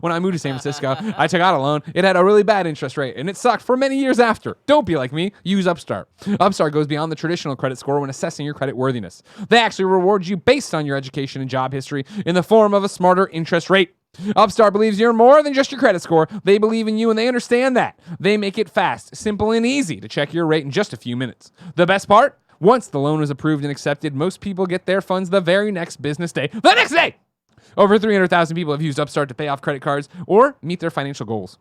When I moved to San Francisco, I took out a loan. It had a really bad interest rate, and it sucked for many years after. Don't be like me. Use Upstart. Upstart goes beyond the traditional credit score when assessing your credit worthiness. They actually reward you based on your education and job history in the form of a smarter interest rate. Upstart believes you're more than just your credit score. They believe in you and they understand that. They make it fast, simple, and easy to check your rate in just a few minutes. The best part? Once the loan is approved and accepted, most people get their funds the very next business day. The next day! Over 300,000 people have used Upstart to pay off credit cards or meet their financial goals.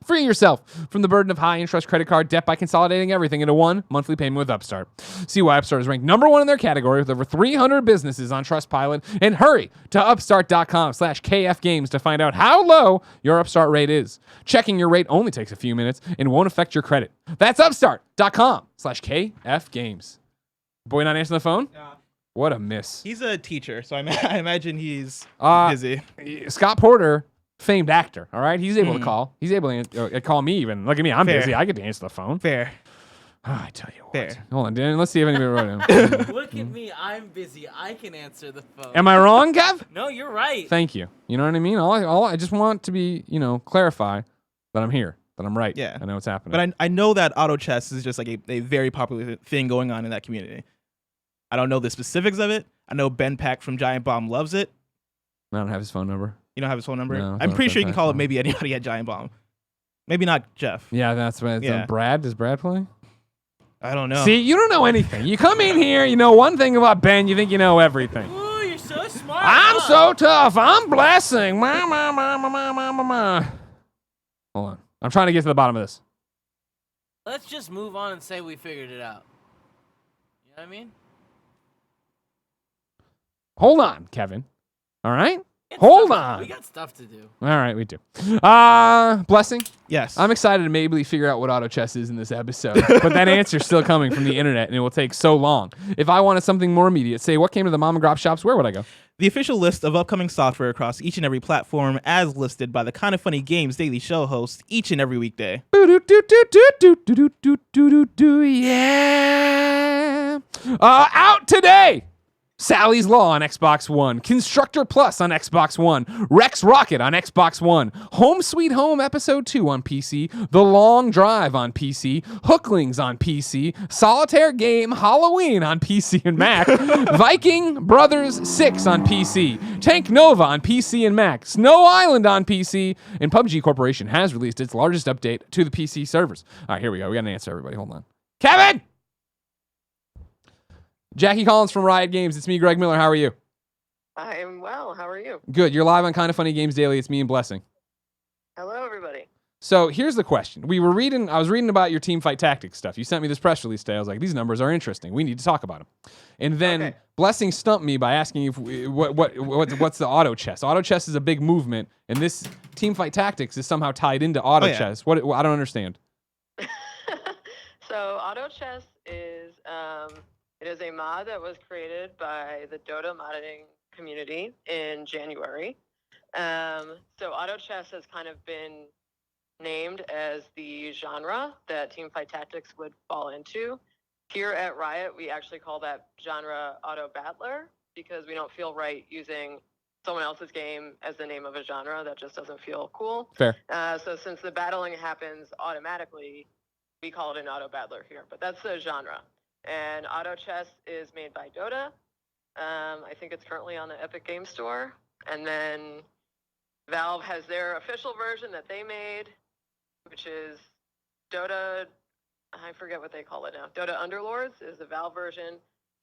Free yourself from the burden of high-interest credit card debt by consolidating everything into one monthly payment with Upstart. See why Upstart is ranked #1 in their category with over 300 businesses on Trustpilot. And hurry to upstart.com/kfgames to find out how low your Upstart rate is. Checking your rate only takes a few minutes and won't affect your credit. That's upstart.com/kfgames. Boy not answering the phone? Yeah. What a miss. He's a teacher, so I imagine he's busy. Scott Porter, famed actor, all right? He's able to call. He's able to call me even. Look at me. I'm Fair. busy. I get to answer the phone. Fair. I tell you what. Fair. Hold on, Dan. Let's see if anybody wrote him. Look at me. I'm busy. I can answer the phone. Am I wrong, Kev? No, you're right. Thank you. You know what I mean? I just want to be, clarify that I'm here, that I'm right. Yeah. I know what's happening. But I know that auto chess is just like a very popular thing going on in that community. I don't know the specifics of it. I know Ben Pack from Giant Bomb loves it. I don't have his phone number. You don't have his phone number? No, I'm pretty sure you can call no. it maybe anybody at Giant Bomb. Maybe not Jeff. Yeah, that's right. Yeah. Brad? Does Brad play? I don't know. See, you don't know anything. You come in here, you know one thing about Ben, you think you know everything. Ooh, you're so smart. I'm huh? so tough. I'm blessing. Hold on. I'm trying to get to the bottom of this. Let's just move on and say we figured it out. You know what I mean? Hold on, Kevin. All right? It's Hold stuff- on. We got stuff to do. All right, we do. Blessing. Yes. I'm excited to maybe figure out what auto chess is in this episode, but that answer's still coming from the internet, and it will take so long. If I wanted something more immediate, say what came to the mom and grop shops, where would I go? The official list of upcoming software across each and every platform as listed by the Kinda Funny Games daily show host each and every weekday. Yeah. Out today. Sally's Law on Xbox One, Constructor Plus on Xbox One, Rex Rocket on Xbox One, Home Sweet Home Episode 2 on PC, The Long Drive on PC, Hooklings on PC, Solitaire Game Halloween on PC and Mac, Viking Brothers 6 on PC, Tank Nova on PC and Mac, Snow Island on PC, and PUBG Corporation has released its largest update to the PC servers. All right, here we go. We got an answer, everybody. Hold on. Kevin! Jackie Collins from Riot Games. It's me, Greg Miller. How are you? I am well. How are you? Good. You're live on Kinda Funny Games Daily. It's me and Blessing. Hello, everybody. So here's the question. I was reading about your team fight tactics stuff. You sent me this press release today. I was like, these numbers are interesting. We need to talk about them. And then Okay. Blessing stumped me by asking if what's the auto chess. Auto chess is a big movement, and this team fight tactics is somehow tied into auto chess. What I don't understand. So, Auto Chess is it is a mod that was created by the Dota modding community in January. So, Auto Chess has kind of been named as the genre that Teamfight Tactics would fall into. Here at Riot, we actually call that genre Auto Battler because we don't feel right using someone else's game as the name of a genre. That just doesn't feel cool. Fair. So since the battling happens automatically, we call it an Auto Battler here. But that's the genre. And Auto Chess is made by Dota. I think it's currently on the Epic Games Store. And then Valve has their official version that they made, which is Dota, I forget what they call it now. Dota Underlords is the Valve version.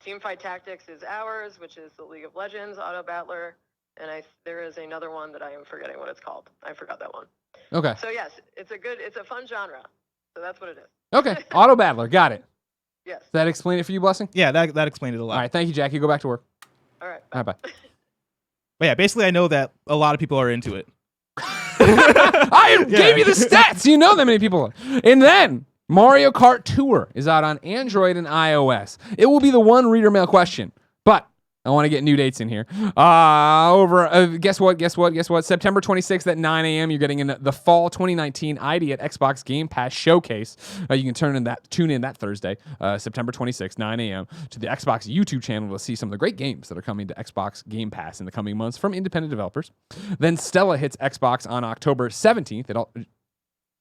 Teamfight Tactics is ours, which is the League of Legends Auto Battler. And there is another one that I am forgetting what it's called. I forgot that one. Okay. So yes, it's a fun genre. So that's what it is. Okay. Auto battler. Got it. Yes. Does that explain it for you, Blessing? Yeah, that explained it a lot. All right. Thank you, Jackie. Go back to work. All right. All right, bye. But yeah, basically I know that a lot of people are into it. I gave you the stats. You know that many people are. And then Mario Kart Tour is out on Android and iOS. It will be the one reader mail question, but I want to get new dates in here. Guess what? September 26th at 9 a.m. You're getting in the fall 2019 ID at Xbox Game Pass Showcase. You can tune in that Thursday, September 26th, 9 a.m. to the Xbox YouTube channel to see some of the great games that are coming to Xbox Game Pass in the coming months from independent developers. Then Stella hits Xbox on October 17th.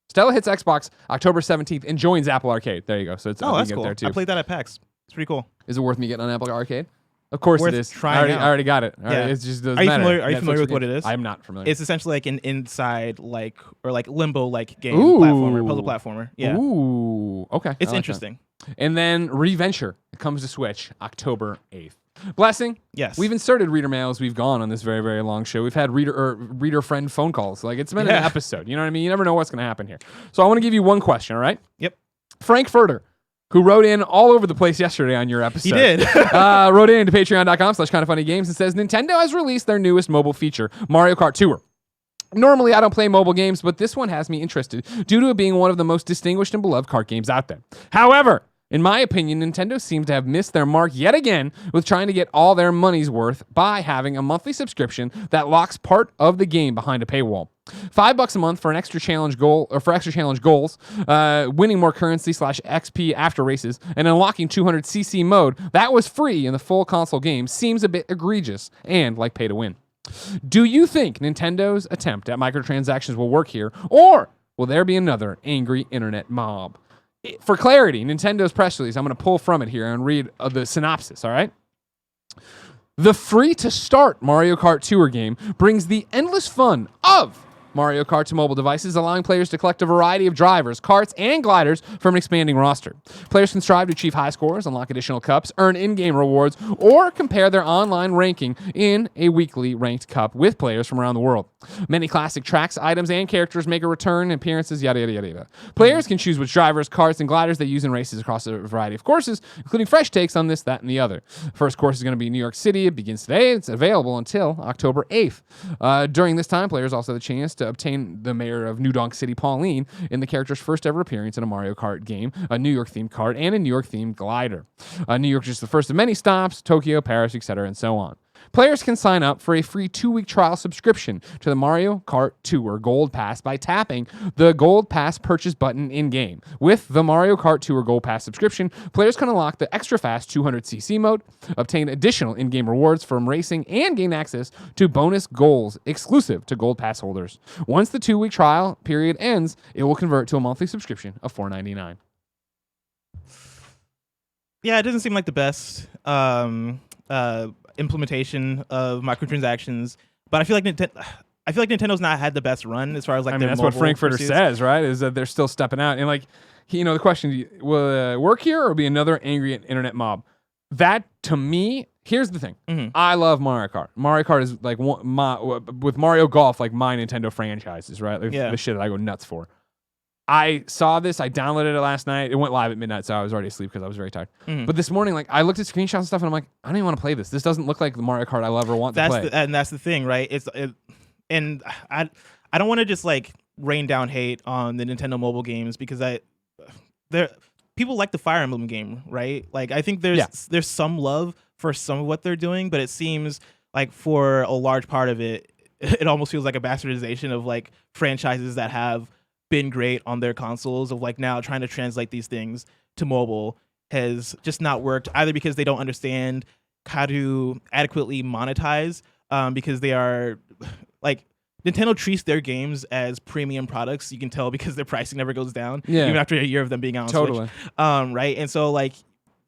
Stella hits Xbox October 17th and joins Apple Arcade. There you go. So it's Oh, that's you can cool. get there too. I played that at PAX. It's pretty cool. Is it worth me getting on Apple Arcade? Of course worth it is. trying out. I already got it. Yeah. It just doesn't Are you matter. familiar? Are you Netflix familiar with game. what it is? I'm not familiar. It's essentially like an inside or limbo game Ooh. platformer, puzzle platformer. Yeah. Ooh. Okay. It's I like interesting. that. And then Reventure. It comes to Switch October 8th. Blessing. Yes. We've inserted reader mail as we've gone on this very, very long show. We've had reader friend phone calls. Like, it's been an episode. You know what I mean? You never know what's going to happen here. So I want to give you one question, all right? Yep. Frankfurtter, who wrote in all over the place yesterday on your episode. He did. Wrote in to patreon.com/kindoffunnygames and says, Nintendo has released their newest mobile feature, Mario Kart Tour. Normally, I don't play mobile games, but this one has me interested due to it being one of the most distinguished and beloved kart games out there. However, in my opinion, Nintendo seems to have missed their mark yet again with trying to get all their money's worth by having a monthly subscription that locks part of the game behind a paywall. $5 a month for an extra challenge goal, or for extra challenge goals, winning more currency /XP after races, and unlocking 200cc mode that was free in the full console game seems a bit egregious and like pay to win. Do you think Nintendo's attempt at microtransactions will work here, or will there be another angry internet mob? For clarity, Nintendo's press release, I'm going to pull from it here and read the synopsis, all right? The free-to-start Mario Kart Tour game brings the endless fun of Mario Kart to mobile devices, allowing players to collect a variety of drivers, karts, and gliders from an expanding roster. Players can strive to achieve high scores, unlock additional cups, earn in-game rewards, or compare their online ranking in a weekly ranked cup with players from around the world. Many classic tracks, items, and characters make a return, appearances, yada, yada, yada, yada. Players can choose which drivers, karts, and gliders they use in races across a variety of courses, including fresh takes on this, that, and the other. First course is going to be New York City. It begins today. It's available until October 8th. During this time, players also have the chance to obtain the mayor of New Donk City, Pauline, in the character's first ever appearance in a Mario Kart game, a New York-themed kart, and a New York-themed glider. New York is just the first of many stops, Tokyo, Paris, etc., and so on. Players can sign up for a free 2-week trial subscription to the Mario Kart Tour Gold Pass by tapping the Gold Pass purchase button in-game. With the Mario Kart Tour Gold Pass subscription, players can unlock the extra fast 200cc mode, obtain additional in-game rewards from racing, and gain access to bonus goals exclusive to Gold Pass holders. Once the 2-week trial period ends, it will convert to a monthly subscription of $4.99. Yeah, it doesn't seem like the best implementation of microtransactions, but I feel like Nintendo's not had the best run as far as like. I mean, that's what Frankfurter says, right? Is that they're still stepping out, and like, you know, the question: will it work here, or be another angry internet mob? That to me, here's the thing: I love Mario Kart. Mario Kart is like with Mario Golf, like my Nintendo franchises, right? Like the shit that I go nuts for. I saw this. I downloaded it last night. It went live at midnight, so I was already asleep because I was very tired. But this morning, like, I looked at screenshots and stuff, and I'm like, I don't even want to play this. This doesn't look like the Mario Kart I'll ever want to play. And that's the thing, right? And I don't want to just like rain down hate on the Nintendo mobile games because people like the Fire Emblem game, right? Like, I think there's some love for some of what they're doing, but it seems like for a large part of it, it almost feels like a bastardization of like franchises that have been great on their consoles, of like now trying to translate these things to mobile has just not worked, either because they don't understand how to adequately monetize, because they are like, Nintendo treats their games as premium products. You can tell because their pricing never goes down, even after a year of them being on Switch. Right? And so like,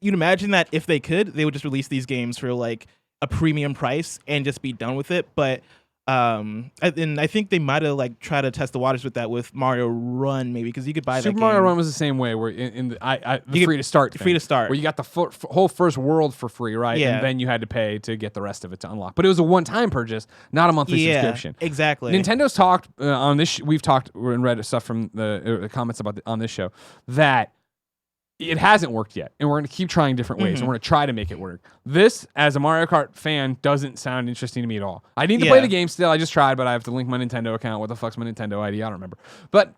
you'd imagine that if they could, they would just release these games for like a premium price and just be done with it. But and I think they might have like tried to test the waters with that with Mario Run, maybe, because you could buy Super that game. Mario Run was the same way, where in the free to start, where you got the whole first world for free, right? Yeah. And then you had to pay to get the rest of it to unlock. But it was a one-time purchase, not a monthly subscription. Exactly. Nintendo's talked on this. We've talked and read stuff from the comments about on this show that it hasn't worked yet, and we're going to keep trying different ways, and we're going to try to make it work. This, as a Mario Kart fan, doesn't sound interesting to me at all. I need to play the game still. I just tried, but I have to link my Nintendo account. What the fuck's my Nintendo ID? I don't remember. But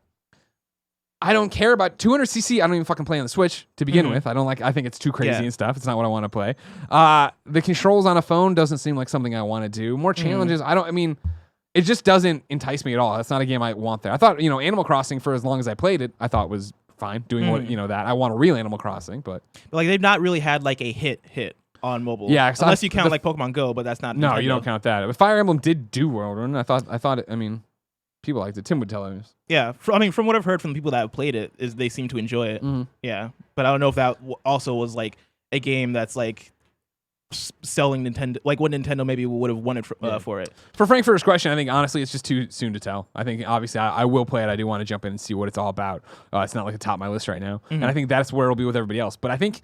I don't care about 200cc. I don't even fucking play on the Switch to begin with. I think it's too crazy and stuff. It's not what I want to play. The controls on a phone doesn't seem like something I want to do. More challenges. It just doesn't entice me at all. That's not a game I want there. I thought, Animal Crossing, for as long as I played it, I thought was fine doing what that. I want a real Animal Crossing, but like, they've not really had like a hit on mobile. Yeah, unless you count like Pokemon Go, but that's not. No, Nintendo. you don't count that. But Fire Emblem did do well, and I thought it. I mean, people liked it. Tim would tell us. Yeah, from what I've heard from the people that have played it, is they seem to enjoy it. Yeah, but I don't know if that also was like a game that's like selling Nintendo, like what Nintendo maybe would have wanted for it. For Frankfurter's question, I think honestly it's just too soon to tell. I think obviously I will play it. I do want to jump in and see what it's all about. It's not like the top of my list right now, and I think that's where it'll be with everybody else. But I think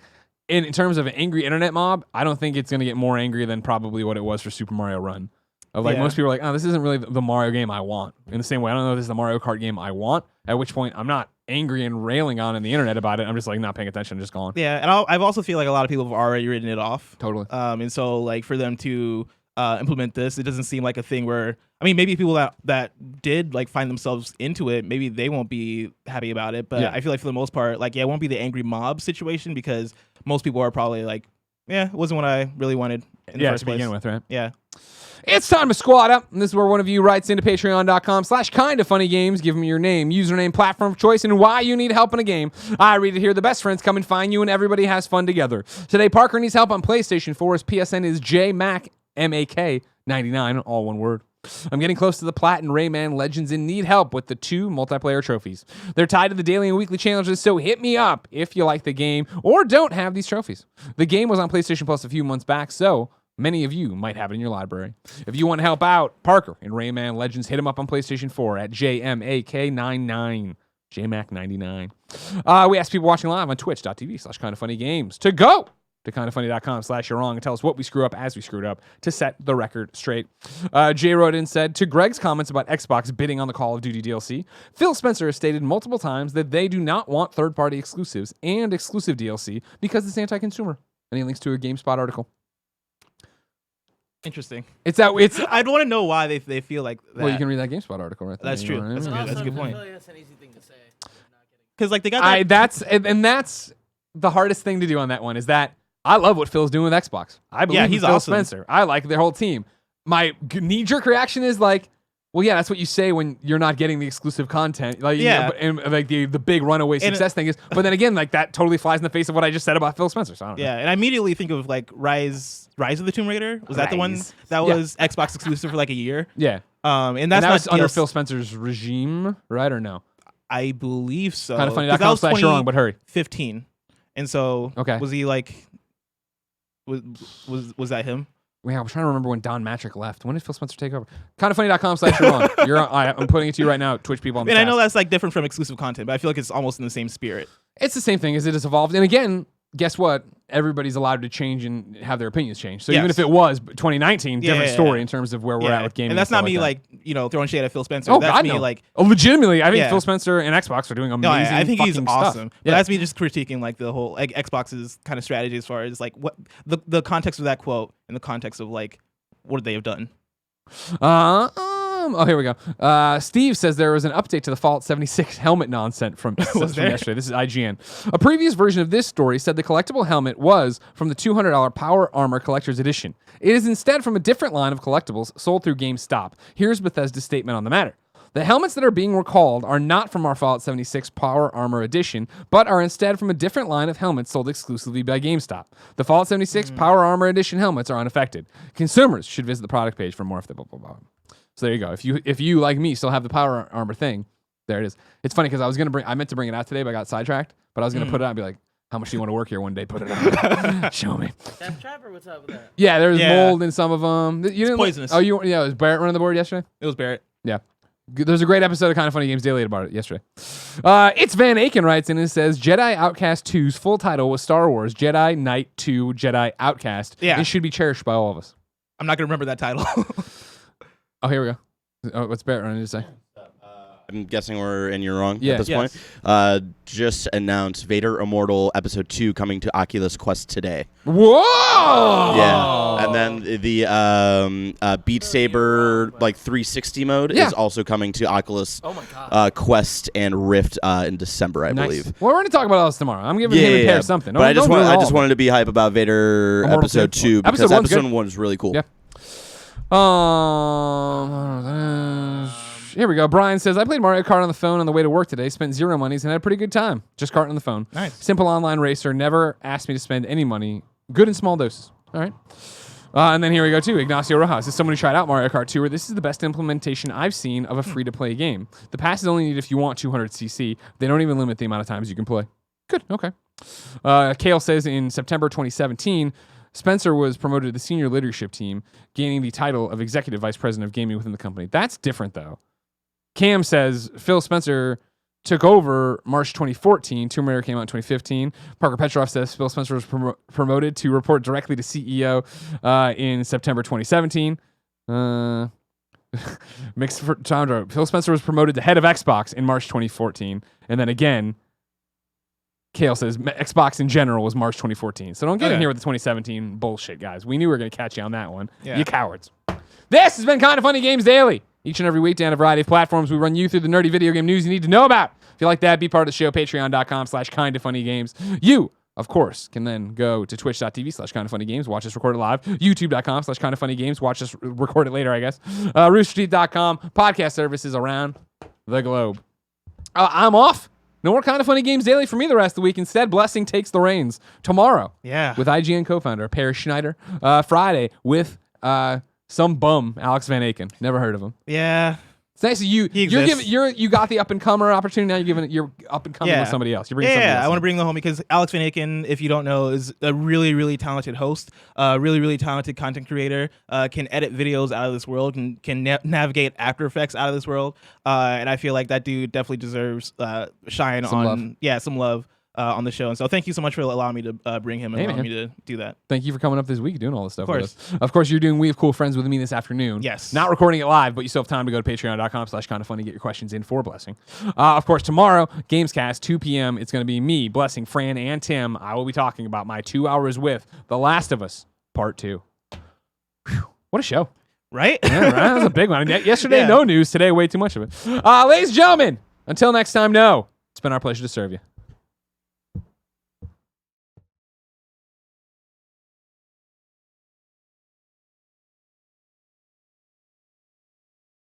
in terms of an angry internet mob, I don't think it's going to get more angry than probably what it was for Super Mario Run. Of like most people are like, oh, this isn't really the Mario game I want. In the same way, I don't know if this is the Mario Kart game I want. At which point, I'm not angry and railing on in the internet about it. I'm just like not paying attention, just gone. Yeah, and I've also feel like a lot of people have already written it off. Totally. And so like for them to implement this, it doesn't seem like a thing where maybe people that did like find themselves into it, maybe they won't be happy about it. But I feel like for the most part, like it won't be the angry mob situation because most people are probably like, it wasn't what I really wanted in the first place. To begin with, right? Yeah. It's time to squad up. And this is where one of you writes into patreon.com/kindafunnygames. Give me your name, username, platform of choice, and why you need help in a game. I read it here. The best friends come and find you, and everybody has fun together. Today, Parker needs help on PlayStation 4. His PSN is JMAC99, all one word. I'm getting close to the Plat and Rayman Legends and need help with the 2 multiplayer trophies. They're tied to the daily and weekly challenges, so hit me up if you like the game or don't have these trophies. The game was on PlayStation Plus a few months back, so many of you might have it in your library. If you want to help out Parker and Rayman Legends, hit him up on PlayStation 4 at JMAK99. JMAC99. We ask people watching live on twitch.tv/kindafunnygames to go to kindafunny.com/you're-wrong and tell us what we screw up as we screwed up to set the record straight. Jay wrote in said, to Greg's comments about Xbox bidding on the Call of Duty DLC, Phil Spencer has stated multiple times that they do not want third-party exclusives and exclusive DLC because it's anti-consumer. And he links to a GameSpot article. Interesting. I'd I'd want to know why they feel like that. Well, you can read that GameSpot article right there. That's true. Right? That's a good point. That's an easy thing to say. Because like they got that's the hardest thing to do on that one is that I love what Phil's doing with Xbox. I believe he's Phil awesome. Spencer. I like their whole team. My knee-jerk reaction is like, well, yeah, that's what you say when you're not getting the exclusive content. Like, and like the big runaway success thing is. But then again, like that totally flies in the face of what I just said about Phil Spencer. So I don't know. And I immediately think of like Rise of the Tomb Raider. Was that the one that was Xbox exclusive for like a year? Yeah. And that was under Phil Spencer's regime, right or no? I believe so. Kindafunny.com/wrong, but hurry. 15. And so was he like was that him? Yeah, I'm trying to remember when Don Matrick left. When did Phil Spencer take over? Kindafunny.com/you're-wrong. I'm putting it to you right now, Twitch people. And I know that's like different from exclusive content, but I feel like it's almost in the same spirit. It's the same thing as it has evolved. And again, guess what? Everybody's allowed to change and have their opinions change. So even if it was 2019, different story in terms of where we're at with gaming. And that's not me like throwing shade at Phil Spencer. Oh, that's God, me no. like legitimately, I think Phil Spencer and Xbox are doing amazing. I think he's fucking awesome. Stuff. But that's me just critiquing like the whole like Xbox's kind of strategy as far as like what the context of that quote and the context of like what they have done. Here we go. Steve says there was an update to the Fallout 76 helmet nonsense from yesterday. This is IGN. A previous version of this story said the collectible helmet was from the $200 Power Armor Collector's Edition. It is instead from a different line of collectibles sold through GameStop. Here's Bethesda's statement on the matter. The helmets that are being recalled are not from our Fallout 76 Power Armor Edition, but are instead from a different line of helmets sold exclusively by GameStop. The Fallout 76 Power Armor Edition helmets are unaffected. Consumers should visit the product page for more. Blah, blah, blah. So there you go. If you like me still have the Power Armor thing, there it is. It's funny because I meant to bring it out today, but I got sidetracked. But I was gonna put it out and be like, how much do you want to work here one day? Put it out. Show me. That Trapper, what's up with that? Yeah, there's mold in some of them. You didn't poisonous. Oh, was Barrett running the board yesterday? It was Barrett. Yeah. There's a great episode of Kinda Funny Games Daily about it yesterday. It's Van Aken writes in and it says Jedi Outcast 2's full title was Star Wars Jedi Knight 2 Jedi Outcast. Yeah. It should be cherished by all of us. I'm not gonna remember that title. Oh, here we go. Oh, what's Barrett running to say? I'm guessing we're in You're Wrong at this Yes. point. Just announced Vader Immortal Episode 2 coming to Oculus Quest today. Whoa! Yeah. And then the Beat Saber like 360 mode is also coming to Oculus Quest and Rift in December, I believe. Well, we're going to talk about all this tomorrow. I'm giving him and Pear something. But I just wanted to be hype about Vader Immortal Episode 2 because Episode 1 is really cool. Yeah. Here we go. Brian says, I played Mario Kart on the phone on the way to work today, spent zero monies, and had a pretty good time. Just karting on the phone. Nice. Simple online racer, never asked me to spend any money. Good in small doses. All right. And then here we go, too. Ignacio Rojas is someone who tried out Mario Kart Tour. This is the best implementation I've seen of a free-to-play game. The pass is only needed if you want 200cc. They don't even limit the amount of times you can play. Good. Okay. Kale says in September 2017, Spencer was promoted to the senior leadership team, gaining the title of executive vice president of gaming within the company. That's different, though. Cam says Phil Spencer took over March 2014. Tomb Raider came out in 2015. Parker Petrov says Phil Spencer was promoted to report directly to CEO in September 2017. Mixed for Chandra. Phil Spencer was promoted to head of Xbox in March 2014. And then again, Kale says Xbox in general was March 2014. So don't get in here with the 2017 bullshit, guys. We knew we were going to catch you on that one. Yeah. You cowards. This has been Kinda Funny Games Daily. Each and every week on a variety of platforms, we run you through the nerdy video game news you need to know about. If you like that, be part of the show, patreon.com/kindafunnygames. You, of course, can then go to twitch.tv/kindafunnygames, watch us record it live, youtube.com/kindafunnygames, watch us record it later, I guess, roosterteeth.com, podcast services around the globe. I'm off. No more Kinda Funny Games Daily for me the rest of the week. Instead, Blessing takes the reins tomorrow with IGN co-founder Paris Schneider. Friday with some bum, Alex Van Aken. Never heard of him. Yeah. It's nice that you got the up and comer opportunity. Now you're up and coming with somebody else. You're bringing somebody else. I want to bring them home because Alex Van Aken, if you don't know, is a really, really talented host, really, really talented content creator, can edit videos out of this world, and can navigate After Effects out of this world. And I feel like that dude definitely deserves shine some love on the show. And so thank you so much for allowing me to bring him and allowing me to do that. Thank you for coming up this week doing all this stuff with us. Of course, you're doing We Have Cool Friends with me this afternoon. Yes. Not recording it live, but you still have time to go to patreon.com/kindafunny, get your questions in for Blessing. Of course, tomorrow, Gamescast, 2 p.m. It's going to be me, Blessing, Fran, and Tim. I will be talking about my 2 hours with The Last of Us Part 2. Whew. What a show. Right? Yeah, right? That was a big one. Yesterday, no news. Today, way too much of it. Ladies and gentlemen, until next time, it's been our pleasure to serve you.